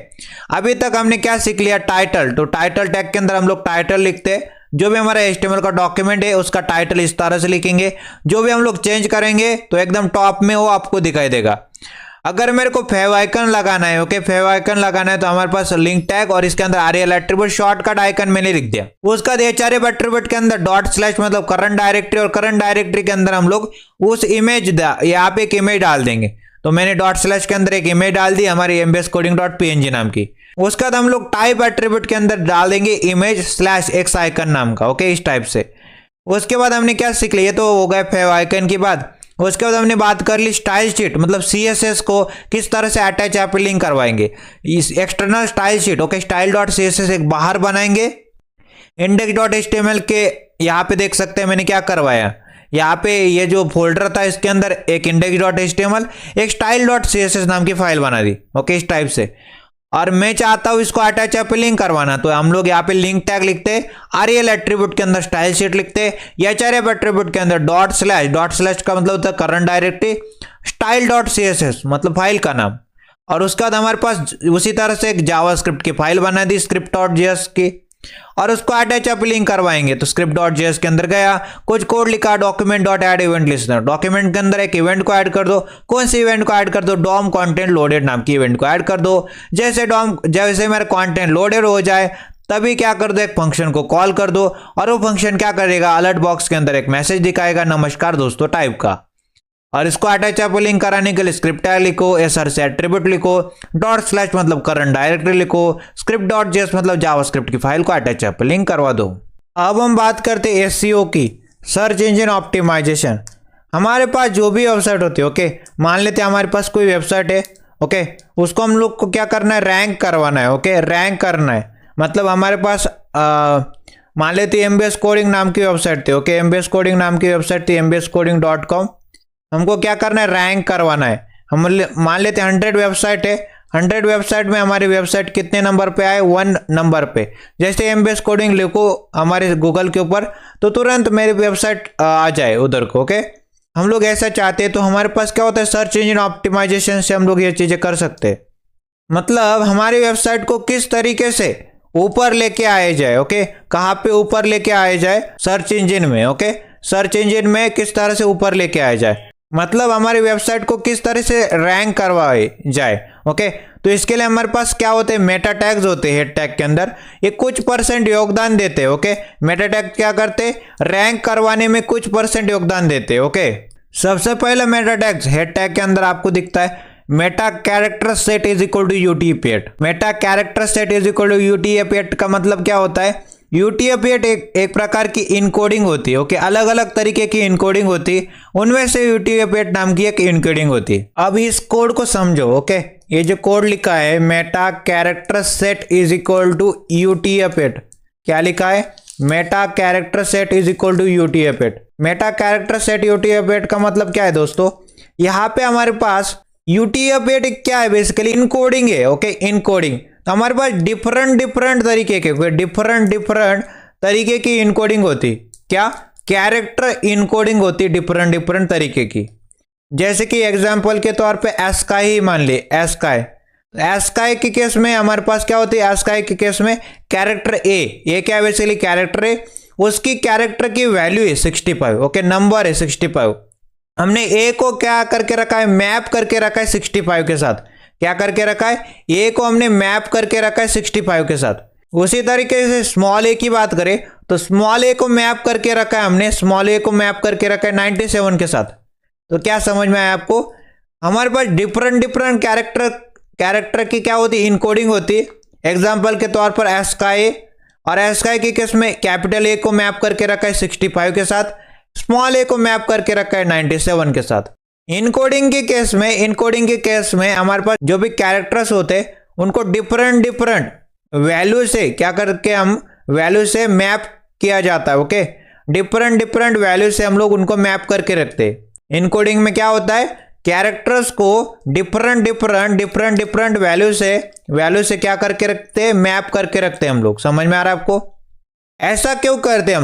अभी तक हमने क्या सीख लिया, टाइटल। तो टाइटल टैग के अंदर हम लोग टाइटल लिखते हैं, जो भी हमारा HTML का डॉक्यूमेंट है उसका टाइटल इस तरह से लिखेंगे। जो भी हम लोग चेंज करेंगे तो एकदम टॉप में वो आपको दिखाई देगा। अगर मेरे को फेव आइकन लगाना है, ओके, फेव आइकन लगाना है, तो हमारे पास लिंक टैग और इसके अंदर REL एट्रीब्यूट शॉर्टकट आइकन मैंने लिख दिया। उसका HRF एट्रीब्यूट के अंदर डॉट स्लैश मतलब करंट डायरेक्टरी, और करंट डायरेक्टरी के अंदर हम लोग उस इमेज यहाँ पे एक इमेज डाल देंगे। तो मैंने डॉट स्लैश के अंदर एक इमेज डाल दी हमारी mbscoding.png नाम की। उसके बाद हम लोग टाइप एट्रीब्यूट के अंदर डाल देंगे इमेज स्लैश x आइकन नाम का। ओके, इस टाइप से। उसके बाद हमने क्या सीख लिया, तो हो गया फेव आइकन की बात। उसके बाद हमने बात कर ली स्टाइल शीट, मतलब CSS को किस तरह से अटैच यहाँ पे लिंक करवाएंगे, इस external style sheet. Okay, style.css एक बाहर बनाएंगे। index.html के यहाँ पे देख सकते हैं मैंने क्या करवाया, यहाँ पे ये जो फोल्डर था इसके अंदर एक index.html एक style.css नाम की फाइल बना दी, ओके, इस टाइप से। और मैं चाहता हूँ इसको अटैच पे लिंक करवाना, तो हम लोग यहाँ पे लिंक टैग लिखते, REL एट्रीब्यूट के अंदर स्टाइल शीट लिखते, HRF एट्रीब्यूट के अंदर डॉट स्लैश का मतलब होता है करंट डायरेक्टरी, style.css मतलब फाइल का नाम। और उसके बाद हमारे पास उसी तरह से एक जावास्क्रिप्ट की फाइल बना दी script.js की, और उसको अटैच पे लिंक करवाएंगे। तो script.js के अंदर गया, कुछ कोड लिखा, document.add event listener, डॉक्यूमेंट के अंदर एक इवेंट को ऐड कर दो। कौन सी इवेंट को ऐड कर दो? DOM content loaded नाम की इवेंट को ऐड कर दो। जैसे मेरा कंटेंट लोडेड हो जाए तभी क्या कर दो, एक फंक्शन को कॉल कर दो, और वो फंक्शन क्या करेगा, अलर्ट बॉक्स के अंदर एक मैसेज दिखाएगा, नमस्कार दोस्तों टाइप का। और इसको अटैच पे लिंक कराने के लिए स्क्रिप्ट टैग लिखो, SR से एट्रीब्यूट लिखो, डॉट स्लैश मतलब करंट डायरेक्टरी लिखो, script.js मतलब जावास्क्रिप्ट की फाइल को अटैच पे लिंक करवा दो। अब हम बात करते हैं SEO की, सर्च इंजन ऑप्टिमाइजेशन। हमारे पास जो भी वेबसाइट होती है, ओके, मान लेते हैं हमारे पास कोई वेबसाइट है, ओके, उसको हम लोग को क्या करना है, रैंक करवाना है, ओके, रैंक करना है। मतलब हमारे पास मान लेते हैं MBS कोडिंग नाम की वेबसाइट थी, ओके, MBS कोडिंग नाम की वेबसाइट थी, mbscoding.com। हमको क्या करना है, रैंक करवाना है। हम मान लेते हैं 100 वेबसाइट है, 100 वेबसाइट में हमारी वेबसाइट कितने नंबर पे आए, 1 नंबर पे। जैसे MBS कोडिंग लिखो हमारे गूगल के ऊपर तो तुरंत मेरी वेबसाइट आ जाए उधर को, ओके। हम लोग ऐसा चाहते हैं तो हमारे पास क्या होता है, सर्च इंजन ऑप्टिमाइजेशन से हम लोग ये चीजें कर सकते हैं। मतलब हमारी वेबसाइट को किस तरीके से ऊपर लेके आए जाए, ओके, कहाँ पे ऊपर लेके आए जाए, सर्च इंजन में, ओके, सर्च इंजन में किस तरह से ऊपर लेके आए जाए, मतलब हमारी वेबसाइट को किस तरह से रैंक करवाए जाए, ओके। तो इसके लिए हमारे पास क्या होते हैं, मेटा टैग्स होते हैं हेड टैग के अंदर, ये कुछ % योगदान देते हैं, ओके। मेटा टैग क्या करते, रैंक करवाने में कुछ % योगदान देते हैं, ओके। सबसे पहले मेटा टैग्स हेड टैग के अंदर आपको दिखता है, meta character set is equal to UTF-8। Meta character set is equal to UTF-8 का मतलब क्या होता है, UTF-8 एक प्रकार की इनकोडिंग होती है, ओके, अलग अलग तरीके की इनकोडिंग होती है, उनमें से UTF-8 नाम की एक इनकोडिंग होती है। अब इस कोड को समझो, ओके, ये जो कोड लिखा है meta character set is equal to UTF-8, क्या लिखा है, meta character set is equal to UTF-8। Meta character set UTF-8 का मतलब क्या है दोस्तों, यहाँ पे हमारे पास UTF-8 क्या है, बेसिकली इनकोडिंग है, ओके, इनकोडिंग। तो हमारे पास डिफरेंट तरीके के डिफरेंट तरीके की इनकोडिंग होती, क्या, कैरेक्टर इनकोडिंग होती डिफरेंट तरीके की। जैसे कि एग्जांपल के तौर पे एस्काई ही मान ले, एस्काई के केस में हमारे पास क्या होती है, एस्काई के केस में कैरेक्टर ये क्या है, बेसिकली कैरेक्टर है, उसकी कैरेक्टर की वैल्यू है 65, ओके, नंबर है 65। हमने ए को क्या करके रखा है, मैप करके रखा है 65 के साथ, क्या करके रखा है, ए को हमने मैप करके रखा है 65 के साथ। उसी तरीके से स्मॉल ए की बात करें तो स्मॉल ए को मैप करके रखा है हमने, स्मॉल ए को मैप करके रखा है 97 के साथ। तो क्या समझ में आया आपको, हमारे पास डिफरेंट कैरेक्टर की क्या होती है, इनकोडिंग होती है। एग्जाम्पल के तौर पर एस्काई, और एस्काई के केस में कैपिटल ए को मैप करके रखा है 65 के साथ, स्मॉल ए को मैप करके रखा है 97 के साथ। इनकोडिंग के केस में हमारे पास जो भी कैरेक्टर्स होते हैं उनको डिफरेंट वैल्यू से क्या करके हम वैल्यू से मैप किया जाता है, ओके, डिफरेंट वैल्यू से हम लोग उनको मैप करके रखते हैं। इनकोडिंग में क्या होता है, कैरेक्टर्स को डिफरेंट वैल्यू से क्या करके रखते हैं, मैप करके रखते हैं हम लोग। समझ में आ रहा है आपको, ऐसा क्यों करते हैं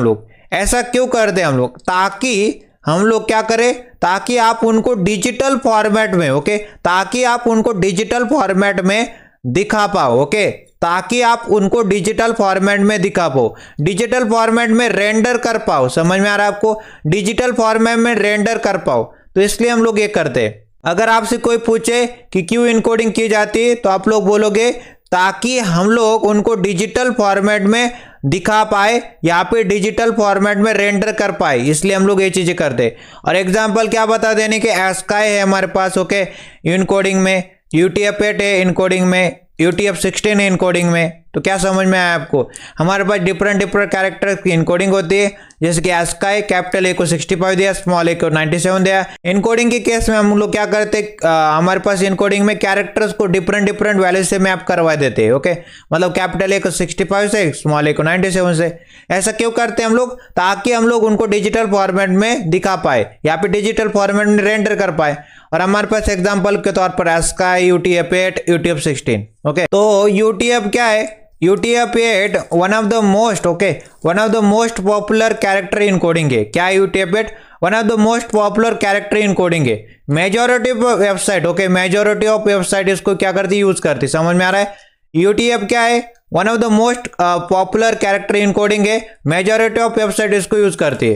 हम लोग, ताकि हम लोग क्या करें, ताकि आप उनको डिजिटल फॉर्मेट में, ओके, ताकि आप उनको डिजिटल फॉर्मेट में दिखा पाओ, ओके, ताकि आप उनको डिजिटल फॉर्मेट में दिखा पाओ, डिजिटल फॉर्मेट में रेंडर कर पाओ। समझ में आ रहा है आपको, डिजिटल फॉर्मेट में रेंडर कर पाओ, तो इसलिए हम लोग ये करते हैं। अगर आपसे कोई पूछे कि क्यों इनकोडिंग की जाती है तो आप लोग बोलोगे ताकि हम लोग उनको डिजिटल फॉर्मेट में दिखा पाए, यहाँ पे डिजिटल फॉर्मेट में रेंडर कर पाए, इसलिए हम लोग ये चीजें करते हैं। और एग्जांपल क्या बता देने के, एस्काई है हमारे पास, ओके, इनकोडिंग में, UTF-8 है इनकोडिंग में, UTF-16 है इनकोडिंग में, तो क्या समझ में आया आपको? हमारे पास डिफरेंट कैरेक्टर की इनकोडिंग होती है, जैसे कि ASCII कैपिटल A को 65 दिया, स्मॉल a को 97 दिया। इनकोडिंग के केस में हम लोग क्या करते हमारे पास इनकोडिंग में कैरेक्टर्स को डिफरेंट वैल्यू से मैप करवा देते हैं। ओके, मतलब कैपिटल A को 65 से, स्मॉल a को 97 से। ऐसा क्यों करते हैं हम लोग? ताकि हम लोग उनको डिजिटल फॉर्मेट में दिखा पाए, यहाँ पे डिजिटल फॉर्मेट में रेंडर कर पाए। और हमारे पास एग्जांपल के तौर पर ASCII, UTF-8, UTF-16। ओके, तो UTF क्या है? UTF-8 one of the most popular character encoding है। क्या है UTF-8? One of the most popular character encoding है। Majority of website, okay, majority of website इसको क्या करती, यूज करती। समझ में आ रहा है? UTF क्या है? One of the most popular character encoding है। मेजॉरिटी ऑफ वेबसाइट इसको यूज करती है।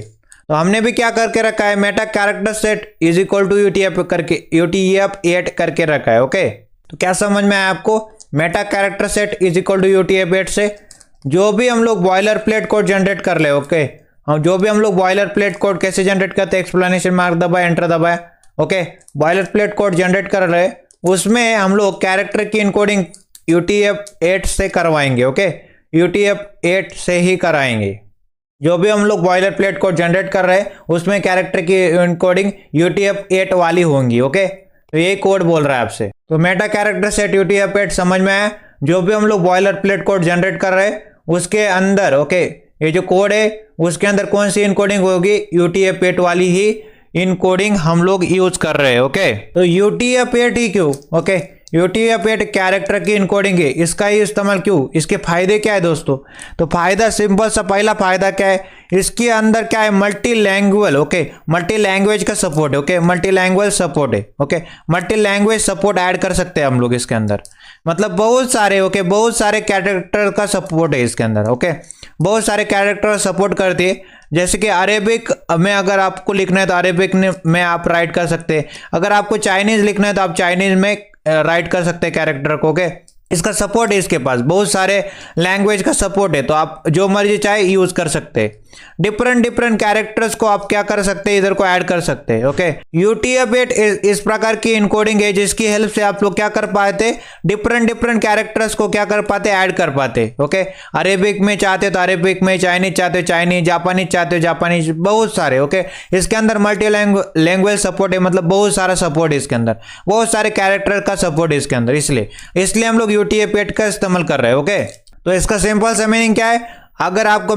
तो हमने भी क्या करके रखा है, meta character set is equal to UTF-8 करके रखा है। ओके, तो क्या समझ में आया आपको? Meta character set is equal to UTF-8 से जो भी हम लोग बॉयलर प्लेट कोड जनरेट कर ले। ओके, जो भी हम लोग बॉयलर प्लेट कोड कैसे जनरेट करते हैं, एक्सप्लेनेशन मार्क दबाए, एंटर दबाए। Okay, boiler plate code generate कर रहे हैं, उसमें हम लोग कैरेक्टर की इनकोडिंग UTF-8 से करवाएंगे। ओके, UTF-8 से ही कराएंगे। जो भी हम लोग बॉयलर प्लेट कोड जनरेट कर रहे हैं उसमें कैरेक्टर की इनकोडिंग UTF-8 वाली होंगी। ओके, तो यही कोड बोल रहा है आपसे। तो मेटा कैरेक्टर सेट UTF-8 समझ में आया? जो भी हम लोग बॉयलर प्लेट कोड जनरेट कर रहे हैं उसके अंदर, ओके, ये जो कोड है उसके अंदर कौन सी इनकोडिंग होगी? UTF-8 वाली ही इनकोडिंग हम लोग यूज कर रहे हैं। ओके, तो UTF-8 ही क्यों? ओके, UTF-8 कैरेक्टर की इनकोडिंग है, इसका ही इस्तेमाल क्यों? इसके फायदे क्या है दोस्तों? तो फायदा सिंपल सा, पहला फायदा क्या है, इसके अंदर क्या है, multi language. Okay, multi language का सपोर्ट है। ओके, मल्टी लैंग्वेज सपोर्ट है। Okay, multi language support add कर सकते हैं हम लोग इसके अंदर, मतलब बहुत सारे, ओके, बहुत सारे कैरेक्टर का सपोर्ट है इसके अंदर। ओके, बहुत सारे कैरेक्टर सपोर्ट करती है। जैसे कि अरेबिक में अगर आपको लिखना है तो अरेबिक में आप राइट कर सकते हैं। अगर आपको चाइनीज लिखना है तो आप चाइनीज में राइट कर सकते हैं कैरेक्टर को। ओके, इसका सपोर्ट है, इसके पास बहुत सारे लैंग्वेज का सपोर्ट है, तो आप जो मर्जी चाहे यूज कर सकते हैं। डिफरेंट कैरेक्टर्स को आप क्या कर सकते हैं, इधर को ऐड कर सकते हैं। ओके, UTF-8 इस प्रकार की इनकोडिंग है जिसकी हेल्प से आप लोग क्या कर पाते, डिफरेंट कैरेक्टर्स को क्या कर पाते, ऐड कर पाते। ओके, अरेबिक में चाहते तो अरेबिक में, चाइनीज चाहते हो चाइनीज, जापानीज चाहते हो जापानीज, बहुत सारे। ओके, इसके अंदर मल्टी लैंग्वेज सपोर्ट है, मतलब बहुत सारा सपोर्ट है इसके अंदर, बहुत सारे कैरेक्टर का सपोर्ट है इसके अंदर, इसलिए हम लोग UTF-8 का इस्तेमाल कर रहे हैं। ओके, तो इसका सिंपल सा मीनिंग क्या है, अगर आपको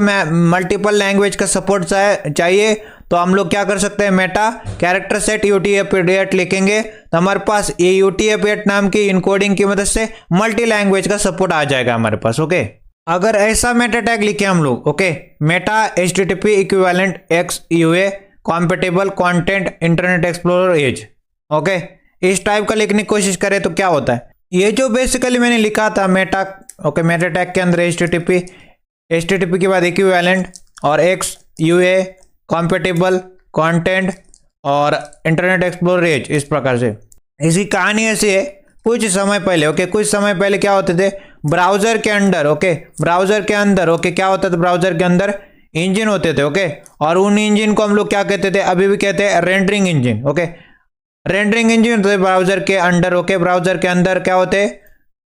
मल्टीपल लैंग्वेज का सपोर्ट चाहिए तो हम लोग क्या कर सकते हैं, मेटा कैरेक्टर सेट UTF-8 लिखेंगे तो हमारे पास ये UTF-8 नाम की इनकोडिंग की मदद से मल्टी लैंग्वेज का सपोर्ट आ जाएगा हमारे पास। ओके, अगर ऐसा मेटा टैग लिखे हम लोग, okay, meta HTTP equivalent X UA compatible content internet explorer edge, okay, इस टाइप का लिखने की कोशिश करें तो क्या होता है, ये जो बेसिकली मैंने लिखा था मेटा, ओके, मेटा टैग के अंदर HTTP के बाद इक्विवेलेंट और X UA कॉम्पेटेबल कंटेंट और इंटरनेट एक्सप्लोरर एज, इस प्रकार से। इसकी कहानी ऐसी है, कुछ समय पहले, ओके, कुछ समय पहले क्या होते थे ब्राउजर के अंदर, ओके, ब्राउजर के अंदर, ओके, क्या होता था, ब्राउजर के अंदर इंजन होते थे। ओके, और उन इंजन को हम लोग क्या कहते थे, अभी भी कहते हैं rendering engine. Okay, rendering engine होते ब्राउजर के अंदर। ओके, ब्राउजर के अंदर क्या होते,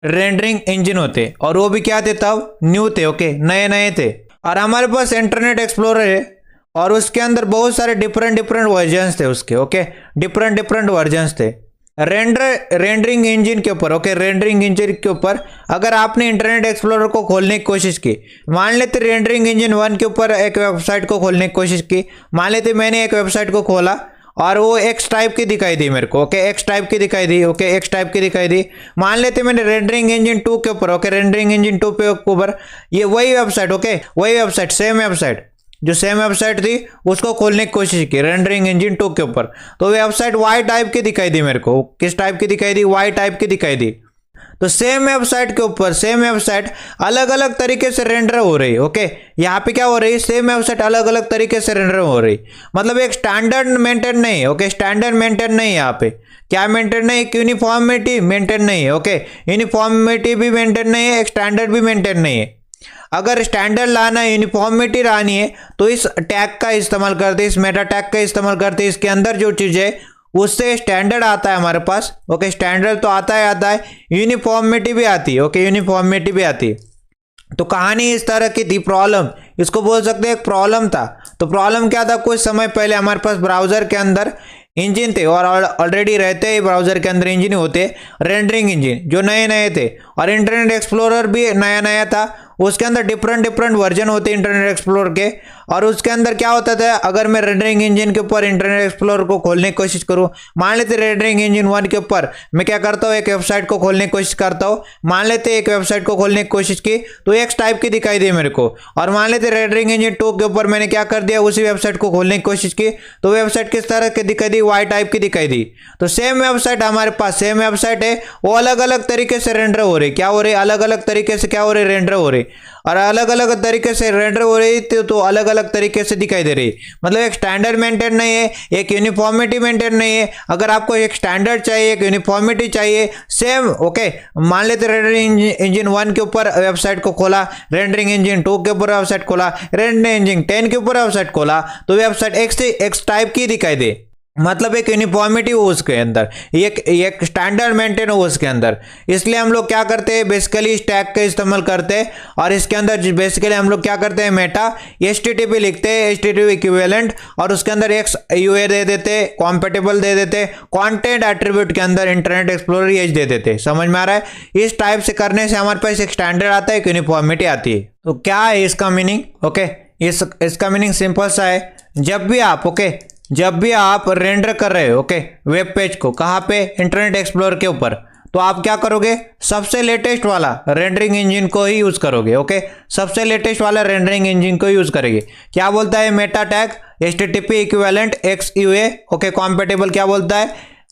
रेंडरिंग इंजन होते, और वो भी क्या थे, तब न्यू थे। ओके, नए थे। और हमारे पास इंटरनेट एक्सप्लोरर है और उसके अंदर बहुत सारे डिफरेंट वर्जन्स थे उसके। ओके, डिफरेंट वर्जन्स थे रेंडरिंग इंजन के ऊपर। ओके, रेंडरिंग इंजन के ऊपर अगर आपने इंटरनेट एक्सप्लोरर को खोलने की कोशिश की, मान लेते रेंडरिंग इंजन 1 के ऊपर एक वेबसाइट को खोलने की कोशिश की, मान लेते मैंने एक वेबसाइट को खोला और वो एक्स टाइप की दिखाई दी मेरे को। ओके, एक्स टाइप की दिखाई दी। ओके, एक्स टाइप की दिखाई दी। मान लेते मैंने रेंडरिंग इंजन 2 के ऊपर, ओके, रेंडरिंग इंजन 2 के ऊपर ये वही वेबसाइट, ओके, वही वेबसाइट, सेम वेबसाइट, जो सेम वेबसाइट थी उसको खोलने की कोशिश की रेंडरिंग इंजन 2 के ऊपर, तो वेबसाइट वाई टाइप की दिखाई दी मेरे को। किस टाइप की दिखाई दी, वाई टाइप की दिखाई दी। तो सेम वेबसाइट के ऊपर सेम वेबसाइट अलग अलग तरीके से रेंडर हो रही है। ओके, यहाँ पे क्या हो रही है, सेम वेबसाइट अलग अलग तरीके से रेंडर हो रही, मतलब एक स्टैंडर्ड मेंटेन नहीं है। ओके, स्टैंडर्ड मेंटेन नहीं है यहाँ पे, क्या मेंटेन नहीं, यूनिफॉर्मिटी मेंटेन नहीं है। ओके, यूनिफॉर्मिटी भी मेंटेन नहीं है, एक स्टैंडर्ड भी मेंटेन नहीं है। अगर स्टैंडर्ड लाना है, यूनिफॉर्मिटी लानी है तो इस टैग का इस्तेमाल करते, इस मेटा टैग का इस्तेमाल करते, इसके अंदर जो चीज़ है उससे स्टैंडर्ड आता है हमारे पास। ओके, स्टैंडर्ड तो आता है, यूनिफॉर्मिटी भी आती है। ओके, यूनिफॉर्मिटी भी आती है। तो कहानी इस तरह की थी, प्रॉब्लम इसको बोल सकते हैं, एक प्रॉब्लम था। तो प्रॉब्लम क्या था, कुछ समय पहले हमारे पास ब्राउजर के अंदर इंजन थे, और ऑलरेडी रहते ही ब्राउजर के अंदर इंजन होते, रेंडरिंग इंजन जो नए नए थे, और इंटरनेट एक्सप्लोरर भी नया नया था। उसके अंदर डिफरेंट वर्जन होते इंटरनेट एक्सप्लोरर के, और उसके अंदर क्या होता था, अगर मैं रेंडरिंग इंजन के ऊपर इंटरनेट एक्सप्लोरर को खोलने की कोशिश करूं, मान लेते रेंडरिंग इंजन 1 के ऊपर मैं क्या करता हूं, एक वेबसाइट को खोलने की कोशिश करता हूं। मान लेते एक वेबसाइट को खोलने की कोशिश की तो एक्स टाइप की दिखाई दी मेरे को, और मान लेते रेंडरिंग इंजन 2 के ऊपर मैंने क्या कर दिया, उसी वेबसाइट को खोलने की कोशिश की तो वेबसाइट किस तरह की दिखाई दी, वाई टाइप की दिखाई दी। तो सेम वेबसाइट हमारे पास, सेम वेबसाइट है, वो अलग अलग तरीके से रेंडर हो रही, क्या हो रही, अलग अलग तरीके से क्या हो रही, रेंडर हो रही, और अलग अलग तरीके से रेंडर हो रही तो अलग अलग तरीके से दिखाई दे रही। मतलब एक स्टैंडर्ड मेंटेन नहीं है, एक यूनिफॉर्मिटी मेंटेन नहीं है। अगर आपको एक स्टैंडर्ड चाहिए, एक यूनिफॉर्मिटी चाहिए, सेम ओके, मान लेते रेंडरिंग इंजन 1 के ऊपर वेबसाइट को खोला, रेंडरिंग इंजन 2 के ऊपर वेबसाइट खोला, रेंडरिंग इंजन 10 के ऊपर वेबसाइट खोला, तो वेबसाइट एक्स टाइप की दिखाई दे। मतलब एक यूनिफॉर्मिटी हो उसके अंदर, एक स्टैंडर्ड मेंटेन हो उसके अंदर। इसलिए हम लोग क्या करते हैं, बेसिकली स्टैक का इस्तेमाल करते हैं, और इसके अंदर बेसिकली हम लोग क्या करते हैं, मेटा HTTP लिखते हैं, HTTP इक्विवेलेंट, और उसके अंदर XUA दे देते, कॉम्पेटेबल दे देते, कंटेंट एट्रीब्यूट के अंदर इंटरनेट एक्सप्लोरर एज दे देते। समझ में आ रहा है? इस टाइप से करने से हमारे पास एक स्टैंडर्ड आता है, एक यूनिफॉर्मिटी आती है। तो क्या है इसका मीनिंग? ओके, इसका मीनिंग सिंपल सा है, जब भी आप रेंडर कर रहे हो ओके वेब पेज को, कहाँ पे, इंटरनेट एक्सप्लोरर के ऊपर, तो आप क्या करोगे, सबसे लेटेस्ट वाला रेंडरिंग इंजन को ही यूज करोगे। ओके, सबसे लेटेस्ट वाला रेंडरिंग इंजन को यूज करेंगे। क्या बोलता है meta tag, HTTP equivalent XUA okay, compatible क्या बोलता है,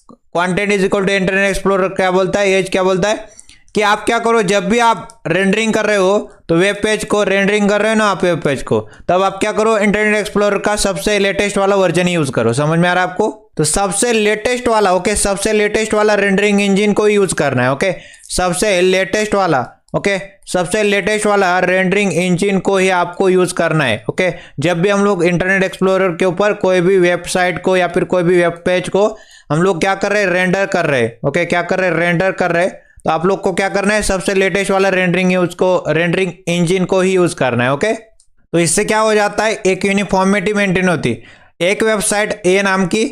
content is equal to internet explorer क्या बोलता है, एज क्या बोलता है, कि आप क्या करो, जब भी आप रेंडरिंग कर रहे हो तो वेब पेज को रेंडरिंग कर रहे हो ना आप वेब पेज को, तब आप क्या करो, इंटरनेट एक्सप्लोरर का सबसे लेटेस्ट वाला वर्जन यूज करो। समझ में आ रहा है आपको? तो सबसे लेटेस्ट वाला ओके, सबसे लेटेस्ट वाला रेंडरिंग इंजन को यूज करना है। ओके, सबसे लेटेस्ट वाला ओके, सबसे लेटेस्ट वाला रेंडरिंग इंजन को ही आपको यूज करना है। ओके, जब भी हम लोग इंटरनेट एक्सप्लोरर के ऊपर कोई भी वेबसाइट को या फिर कोई भी वेब पेज को हम लोग क्या कर रहे हैं, रेंडर कर रहे हैं। ओके, क्या कर रहे हैं, रेंडर कर रहे हैं, तो आप लोग को क्या करना है, सबसे लेटेस्ट वाला रेंडरिंग इंजन को ही यूज करना है। ओके, तो इससे क्या हो जाता है, एक यूनिफॉर्मिटी मेंटेन होती। एक वेबसाइट ए नाम की,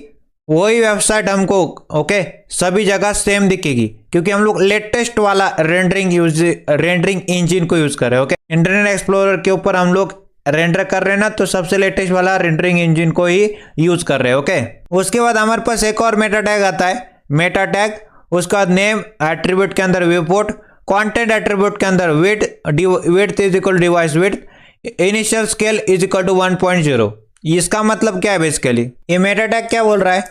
वही वेबसाइट हमको ओके सभी जगह सेम दिखेगी, क्योंकि हम लोग लेटेस्ट वाला रेंडरिंग इंजन को यूज कर रहे हैं। ओके, इंटरनेट एक्सप्लोरर के ऊपर हम लोग रेंडर कर रहे हैं ना, तो सबसे लेटेस्ट वाला रेंडरिंग इंजन को ही यूज कर रहे हैं। ओके, उसके बाद हमारे पास एक और मेटा टैग आता है, मेटा टैग, उसका नेम एट्रीब्यूट के अंदर व्यू पोर्ट, कंटेंट एट्रीब्यूट के अंदर width is equal device width, initial scale is equal to 1.0। इसका मतलब क्या है, बेसिकली ये मेटा टैग क्या बोल रहा है,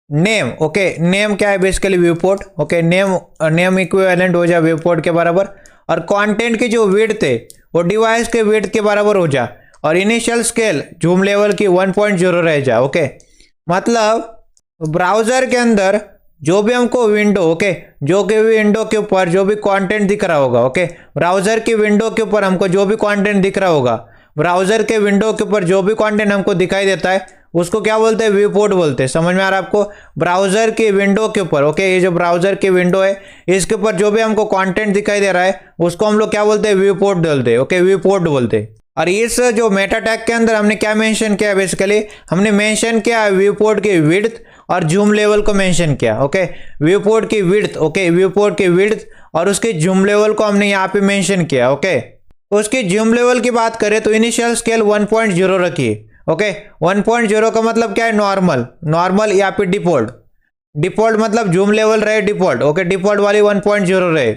नेम ओके, नेम क्या है basically, view port okay, name equivalent हो जाए व्यू पोर्ट के बराबर, और कंटेंट की जो विड्थ है वो डिवाइस के विड्थ के बराबर हो जाए, और इनिशियल स्केल जूम लेवल की 1.0 रह जाए। ओके, मतलब ब्राउजर के अंदर जो भी हमको विंडो ओके, जो कि विंडो के ऊपर जो भी कंटेंट दिख रहा होगा ओके, ब्राउजर की विंडो के ऊपर हमको जो भी कंटेंट दिख रहा होगा, ब्राउजर के विंडो के ऊपर जो भी कंटेंट हमको दिखाई देता है उसको क्या बोलते हैं, व्यू पोर्ट बोलते हैं। समझ में आ रहा है आपको? ब्राउजर की विंडो के ऊपर ओके, ये जो ब्राउजर की विंडो है इसके ऊपर जो भी हमको कंटेंट दिखाई दे रहा है उसको हम लोग क्या बोलते हैं, व्यू पोर्ट बोलते हैं। ओके, व्यू पोर्ट बोलते हैं। और इस जो मेटा टैग के अंदर हमने क्या मेंशन किया, बेसिकली हमने मेंशन किया व्यू पोर्ट की विड्थ और जूम लेवल को मेंशन किया। ओके, व्यू पोर्ट की विड्थ ओके, व्यू पोर्ट की विड्थ और उसके जूम लेवल को हमने यहाँ पे मेंशन किया। ओके, उसकी जूम लेवल की बात करें तो इनिशियल स्केल 1.0 रखिए। ओके, 1.0 का मतलब क्या है, नॉर्मल या फिर डिफॉल्ट मतलब जूम लेवल रहे डिफॉल्ट। ओके, डिफॉल्ट वाली 1.0 रहे।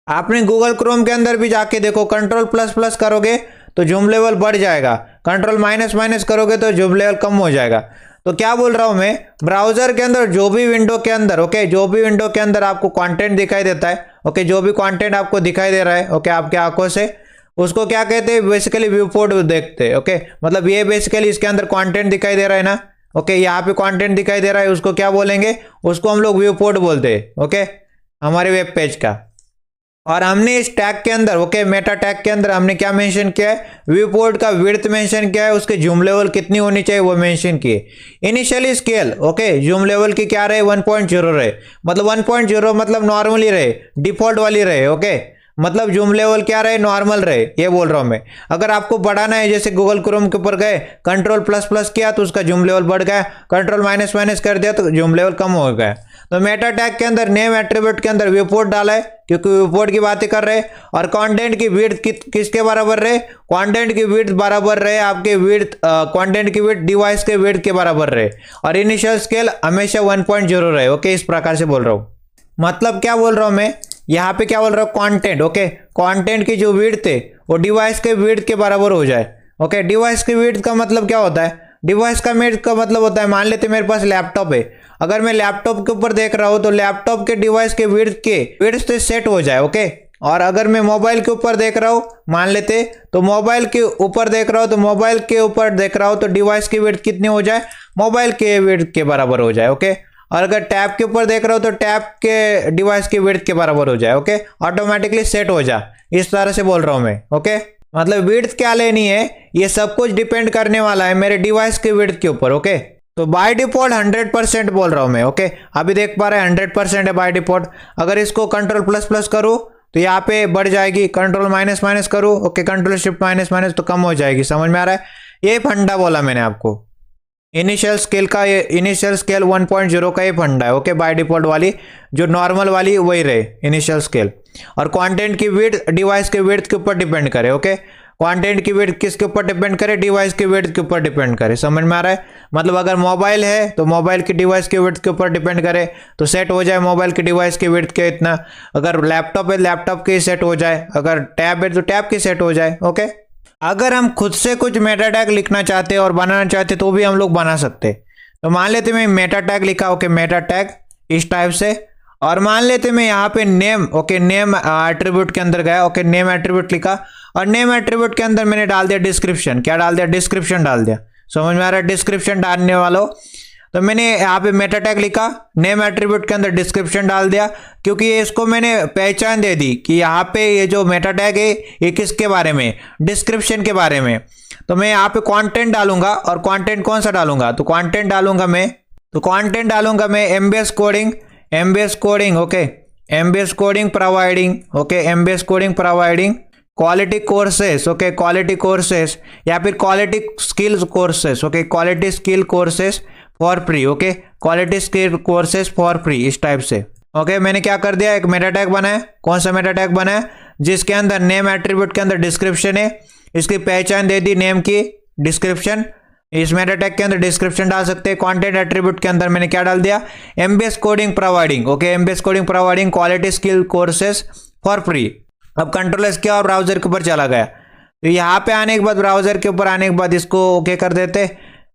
आपने गूगल क्रोम के अंदर भी जाके देखो, कंट्रोल++ करोगे तो जूम लेवल बढ़ जाएगा, कंट्रोल- करोगे तो जूम लेवल कम हो जाएगा। तो क्या बोल रहा हूं मैं, ब्राउजर के अंदर जो भी विंडो के अंदर ओके, जो भी विंडो के अंदर आपको कंटेंट दिखाई देता है ओके, जो भी कंटेंट आपको दिखाई दे रहा है ओके आपके आंखों से, उसको क्या कहते हैं, बेसिकली व्यू पोर्ट देखते हैं। ओके, मतलब ये बेसिकली इसके अंदर कंटेंट दिखाई दे रहा है ना, ओके, यहाँ पे कंटेंट दिखाई दे रहा है, उसको क्या बोलेंगे, उसको हम लोग व्यू पोर्ट बोलते हैं। ओके, हमारे वेब पेज का। और हमने इस टैग के अंदर ओके, मेटा टैग के अंदर हमने क्या मेंशन किया है, व्यू पोर्ट का विड्थ मेंशन किया है, उसके जूम लेवल कितनी होनी चाहिए वो मेंशन किए। Initially scale okay, zoom level की क्या रहे, 1.0 रहे, मतलब 1.0 मतलब नॉर्मली रहे, डिफॉल्ट वाली रहे। ओके, मतलब जूम लेवल क्या रहे, नॉर्मल रहे, ये बोल रहा हूं मैं। अगर आपको बढ़ाना है, जैसे गूगल क्रोम के ऊपर गए, कंट्रोल प्लस प्लस किया तो उसका जूम लेवल बढ़ गया, कंट्रोल माइनस माइनस कर दिया तो जूम लेवल कम हो गया। तो मेटा टैग के अंदर नेम एट्रीब्यूट के अंदर व्यू पोर्ट डाला है, क्योंकि व्यू पोर्ट की बातें कर रहे हैं। और कंटेंट की विड्थ किसके बराबर रहे, कंटेंट की विड्थ बराबर रहे आपके विड्थ, कंटेंट की विड्थ डिवाइस के विड्थ के बराबर रहे। और इनिशियल स्केल हमेशा 1.0 रहे। ओके, इस प्रकार से बोल रहा हूँ। मतलब क्या बोल रहा हूं मैं, यहाँ पे क्या बोल रहा हूँ, कंटेंट। ओके, कंटेंट की जो विड्थ है वो डिवाइस के विड्थ के बराबर हो जाए। ओके, डिवाइस की विड्थ का मतलब क्या होता है, डिवाइस का विड्थ का मतलब होता है, मान लेते मेरे पास लैपटॉप है, अगर मैं लैपटॉप के ऊपर देख रहा हूँ तो लैपटॉप के डिवाइस के विड्थ से सेट हो जाए। ओके, और अगर मैं मोबाइल के ऊपर देख रहा हूँ, मान लेते, तो मोबाइल के ऊपर देख रहा हूँ, तो मोबाइल के ऊपर देख रहा हूँ तो डिवाइस की विड्थ कितनी हो जाए, मोबाइल के विड्थ के बराबर हो जाए। ओके, और अगर टैब के ऊपर देख रहा हो तो टैब के डिवाइस की विड्थ के बराबर हो जाए। ओके, ऑटोमेटिकली सेट हो जाए, इस तरह से बोल रहा हूं मैं। ओके, मतलब विड्थ क्या लेनी है, ये सब कुछ डिपेंड करने वाला है मेरे डिवाइस के विड्थ के ऊपर। ओके, तो बाय डिफॉल्ट 100% बोल रहा हूं मैं। ओके, अभी देख पा रहे हैं 100% है बाय डिफॉल्ट। अगर इसको कंट्रोल प्लस प्लस करूँ तो यहाँ पे बढ़ जाएगी, कंट्रोल माइनस माइनस करूँ, okay, control shift minus minus तो कम हो जाएगी। समझ में आ रहा है, ये फंडा बोला मैंने आपको, इनिशियल स्केल का, ये इनिशियल स्केल 1.0 का ये फंडा है। ओके, बाय डिफॉल्ट वाली जो नॉर्मल वाली वही रहे इनिशियल स्केल। और कंटेंट की विड्थ डिवाइस के विड्थ के ऊपर डिपेंड करे। ओके, कंटेंट की विड्थ किसके ऊपर डिपेंड करे, डिवाइस के विड्थ के ऊपर डिपेंड करे। समझ में आ रहा है, मतलब अगर मोबाइल है तो मोबाइल की डिवाइस के विड्थ के ऊपर डिपेंड करे तो सेट हो जाए मोबाइल की डिवाइस के विड्थ के इतना। अगर लैपटॉप है लैपटॉप की सेट हो जाए, अगर टैब है तो टैब की सेट हो जाए। ओके, अगर हम खुद से कुछ मेटा टैग लिखना चाहते हैं और बनाना चाहते तो भी हम लोग बना सकते। तो मान लेते मैं मेटा टैग लिखा, ओके, मेटा टैग इस टाइप से, और मान लेते मैं यहाँ पे नेम, ओके, नेम एट्रीब्यूट के अंदर गया, ओके, नेम एट्रीब्यूट लिखा, और नेम एट्रीब्यूट के अंदर मैंने डाल दिया डिस्क्रिप्शन। क्या डाल दिया, डिस्क्रिप्शन डाल दिया। समझ में आ रहा है, डिस्क्रिप्शन डालने वाला हो तो मैंने यहाँ पे मेटा टैग लिखा, नेम एट्रीब्यूट के अंदर डिस्क्रिप्शन डाल दिया, क्योंकि इसको मैंने पहचान दे दी कि यहाँ पे ये जो मेटा टैग है ये किसके बारे में, डिस्क्रिप्शन के बारे में। तो मैं यहाँ पे कंटेंट डालूंगा, और कंटेंट कौन सा डालूंगा, तो कंटेंट डालूंगा मैं, तो कंटेंट डालूंगा मैं MBS coding, okay, MBS coding providing, okay, MBS coding providing quality courses, okay, quality courses, या फिर quality skills courses, okay, quality skill courses for free, okay, quality skill courses for free, इस टाइप से। ओके, मैंने क्या कर दिया, एक मेटा टैग बनाया। कौन सा मेटा टैग बनाया, जिसके अंदर नेम एट्रीब्यूट के अंदर डिस्क्रिप्शन है, इसकी पहचान दे दी नेम की, डिस्क्रिप्शन। इस मेटा टैग के अंदर डिस्क्रिप्शन डाल सकते हैं। कंटेंट एट्रीब्यूट के अंदर मैंने क्या डाल दिया, MBS coding providing, okay, MBS coding providing quality skill courses for free. अब कंट्रोल एस किया और ब्राउजर के ऊपर चला गया। तो यहाँ पे आने के बाद, ब्राउजर के ऊपर आने के बाद इसको ओके कर देते,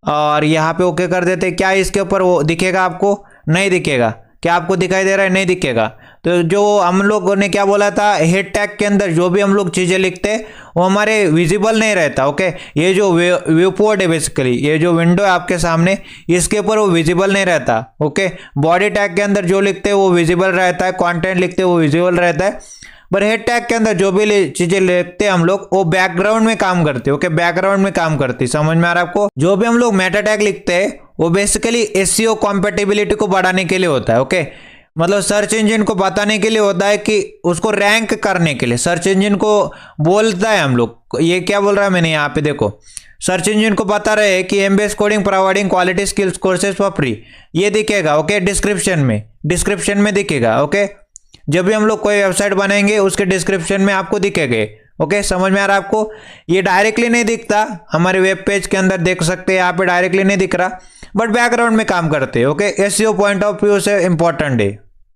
और यहाँ पे ओके कर देते। क्या इसके ऊपर वो दिखेगा आपको, नहीं दिखेगा। क्या आपको दिखाई दे रहा है, नहीं दिखेगा। तो जो हम लोगों ने क्या बोला था, हेड टैग के अंदर जो भी हम लोग चीज़ें लिखते हैं वो हमारे विजिबल नहीं रहता। ओके, ये जो व्यू पोर्ट है, बेसिकली ये जो विंडो है आपके सामने, इसके ऊपर वो विजिबल नहीं रहता। ओके, बॉडी टैग के अंदर जो लिखते हैं वो विजिबल रहता है, कंटेंट लिखते हैं वो विजिबल रहता है। पर हेड टैग के अंदर जो भी चीजें लिखते हैं हम लोग, वो बैकग्राउंड में काम करते हैं। ओके, बैकग्राउंड में काम करती है। समझ में आ रहा है आपको, जो भी हम लोग मेटा टैग लिखते हैं वो बेसिकली एसईओ कॉम्पेटिबिलिटी को बढ़ाने के लिए होता है। ओके, मतलब सर्च इंजन को बताने के लिए होता है, कि उसको रैंक करने के लिए सर्च इंजन को बोलता है हम लोग। ये क्या बोल रहा है मैंने, यहाँ पे देखो, सर्च इंजन को बता रहे हैं कि MBS coding providing quality skills courses for free, ये दिखेगा। ओके, डिस्क्रिप्शन में दिखेगा। ओके, जब भी हम लोग कोई वेबसाइट बनाएंगे उसके डिस्क्रिप्शन में आपको दिखेंगे। ओके, समझ में आ रहा है आपको, ये डायरेक्टली नहीं दिखता, हमारे वेब पेज के अंदर देख सकते हैं, यहाँ पे डायरेक्टली नहीं दिख रहा, बट बैकग्राउंड में काम करते हैं। Okay, SEO point of view से इंपॉर्टेंट है।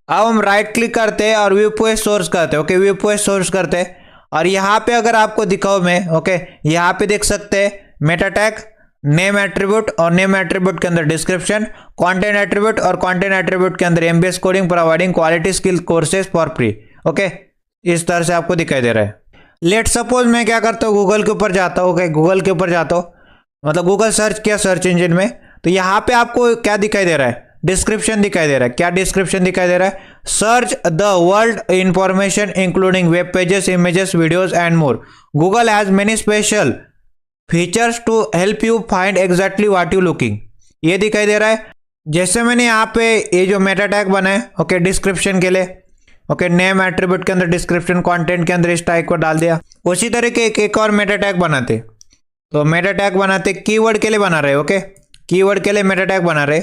अब हम राइट क्लिक करते हैं और व्यू पेज सोर्स करते हैं। ओके, व्यू पेज सोर्स करते हैं, और यहाँ पे अगर आपको दिखाओ मैं, ओके, यहाँ पे देख सकते हैं मेटा टैग, नेम एट्रीब्यूट, और नेम एट्रीब्यूट के अंदर डिस्क्रिप्शन, कंटेंट एट्रीब्यूट, और कंटेंट एट्रीब्यूट के अंदर MBS coding providing quality skill courses for free. Okay, इस तरह से आपको दिखाई दे रहा है। लेट सपोज मैं क्या करता हूँ, गूगल के ऊपर जाता हूँ। ओके, गूगल के ऊपर जाता हूँ, मतलब गूगल सर्च किया सर्च इंजन में, तो यहाँ पे आपको क्या दिखाई दे रहा है, डिस्क्रिप्शन दिखाई दे रहा है। क्या डिस्क्रिप्शन दिखाई दे रहा है, search the world information including web pages, images, videos and more. Google has many special features to help you find exactly what you looking, ये दिखाई दे रहा है। जैसे मैंने यहाँ पे ये जो मेटा टैग बना है, ओके, डिस्क्रिप्शन के लिए, ओके, नेम एट्रीब्यूट के अंदर डिस्क्रिप्शन कंटेंट के अंदर इस टाइप को डाल दिया। उसी तरह के एक और मेटा टैग बनाते, तो मेटा टैग बनाते कीवर्ड के लिए बना रहे। ओके, कीवर्ड के लिए मेटा टैग बना रहे,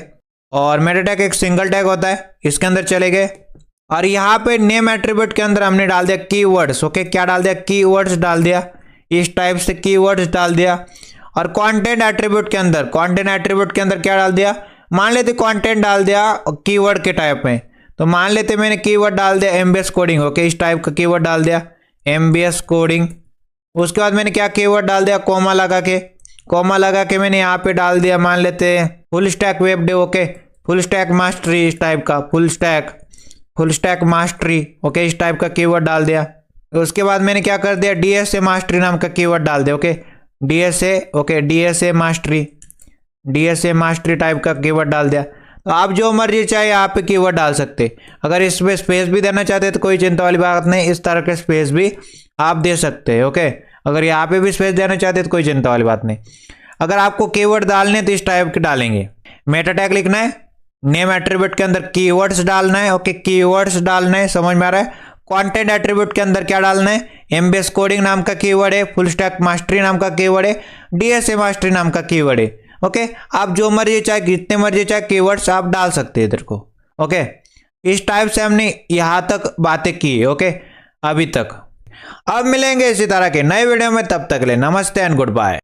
और मेटा टैग एक सिंगल टैग होता है, इसके अंदर चले गए और यहाँ पे नेम एट्रीब्यूट के अंदर हमने डाल दिया कीवर्ड्स। ओके, क्या डाल दिया? कीवर्ड्स डाल दिया, इस टाइप से कीवर्ड्स डाल दिया। और कंटेंट एट्रीब्यूट के अंदर, कंटेंट एट्रीब्यूट के अंदर क्या डाल दिया? मान लेते कंटेंट डाल दिया कीवर्ड के टाइप में, तो मान लेते मैंने कीवर्ड डाल दिया एमबीएस कोडिंग। ओके, इस टाइप का कीवर्ड डाल दिया एमबीएस कोडिंग। उसके बाद मैंने क्या कीवर्ड डाल दिया? कोमा लगा के, कोमा लगा के मैंने यहाँ पे डाल दिया, मान लेते full stack web dev. Okay, full stack mastery, इस टाइप का फुल स्टैक मास्टरी। ओके, इस टाइप का कीवर्ड डाल दिया। उसके बाद मैंने क्या कर दिया? डीएसए मास्टरी नाम का कीवर्ड डाल दिया। Okay, DSA, okay, DSA mastery type का कीवर्ड डाल दिया। तो आप जो मर्जी चाहे यहाँ पे कीवर्ड डाल सकते। अगर इसमें स्पेस भी देना चाहते तो कोई चिंता वाली बात नहीं, इस तरह के स्पेस भी आप दे सकते हैं। ओके, अगर यहाँ पे भी स्पेस देना चाहते तो कोई चिंता वाली बात नहीं। अगर आपको कीवर्ड डालने तो इस टाइप के डालेंगे। मेटा टैग लिखना है, नेम एट्रीब्यूट के अंदर कीवर्ड्स डालना है। ओके, कीवर्ड्स डालना है, समझ में आ रहा है? कंटेंट एट्रीब्यूट के अंदर क्या डालना है? एमबीएस कोडिंग नाम का कीवर्ड है, फुल स्टैक मास्टरी नाम का कीवर्ड है, डीएसए मास्टरी नाम का कीवर्ड है। ओके, आप जो मर्जी चाहे, जितने मर्जी चाहे कीवर्ड्स आप डाल सकते हैं इधर को। ओके, इस टाइप से हमने यहाँ तक बातें की है। ओके, अभी तक। अब मिलेंगे इसी तरह के नए वीडियो में, तब तक ले नमस्ते एंड गुड बाय।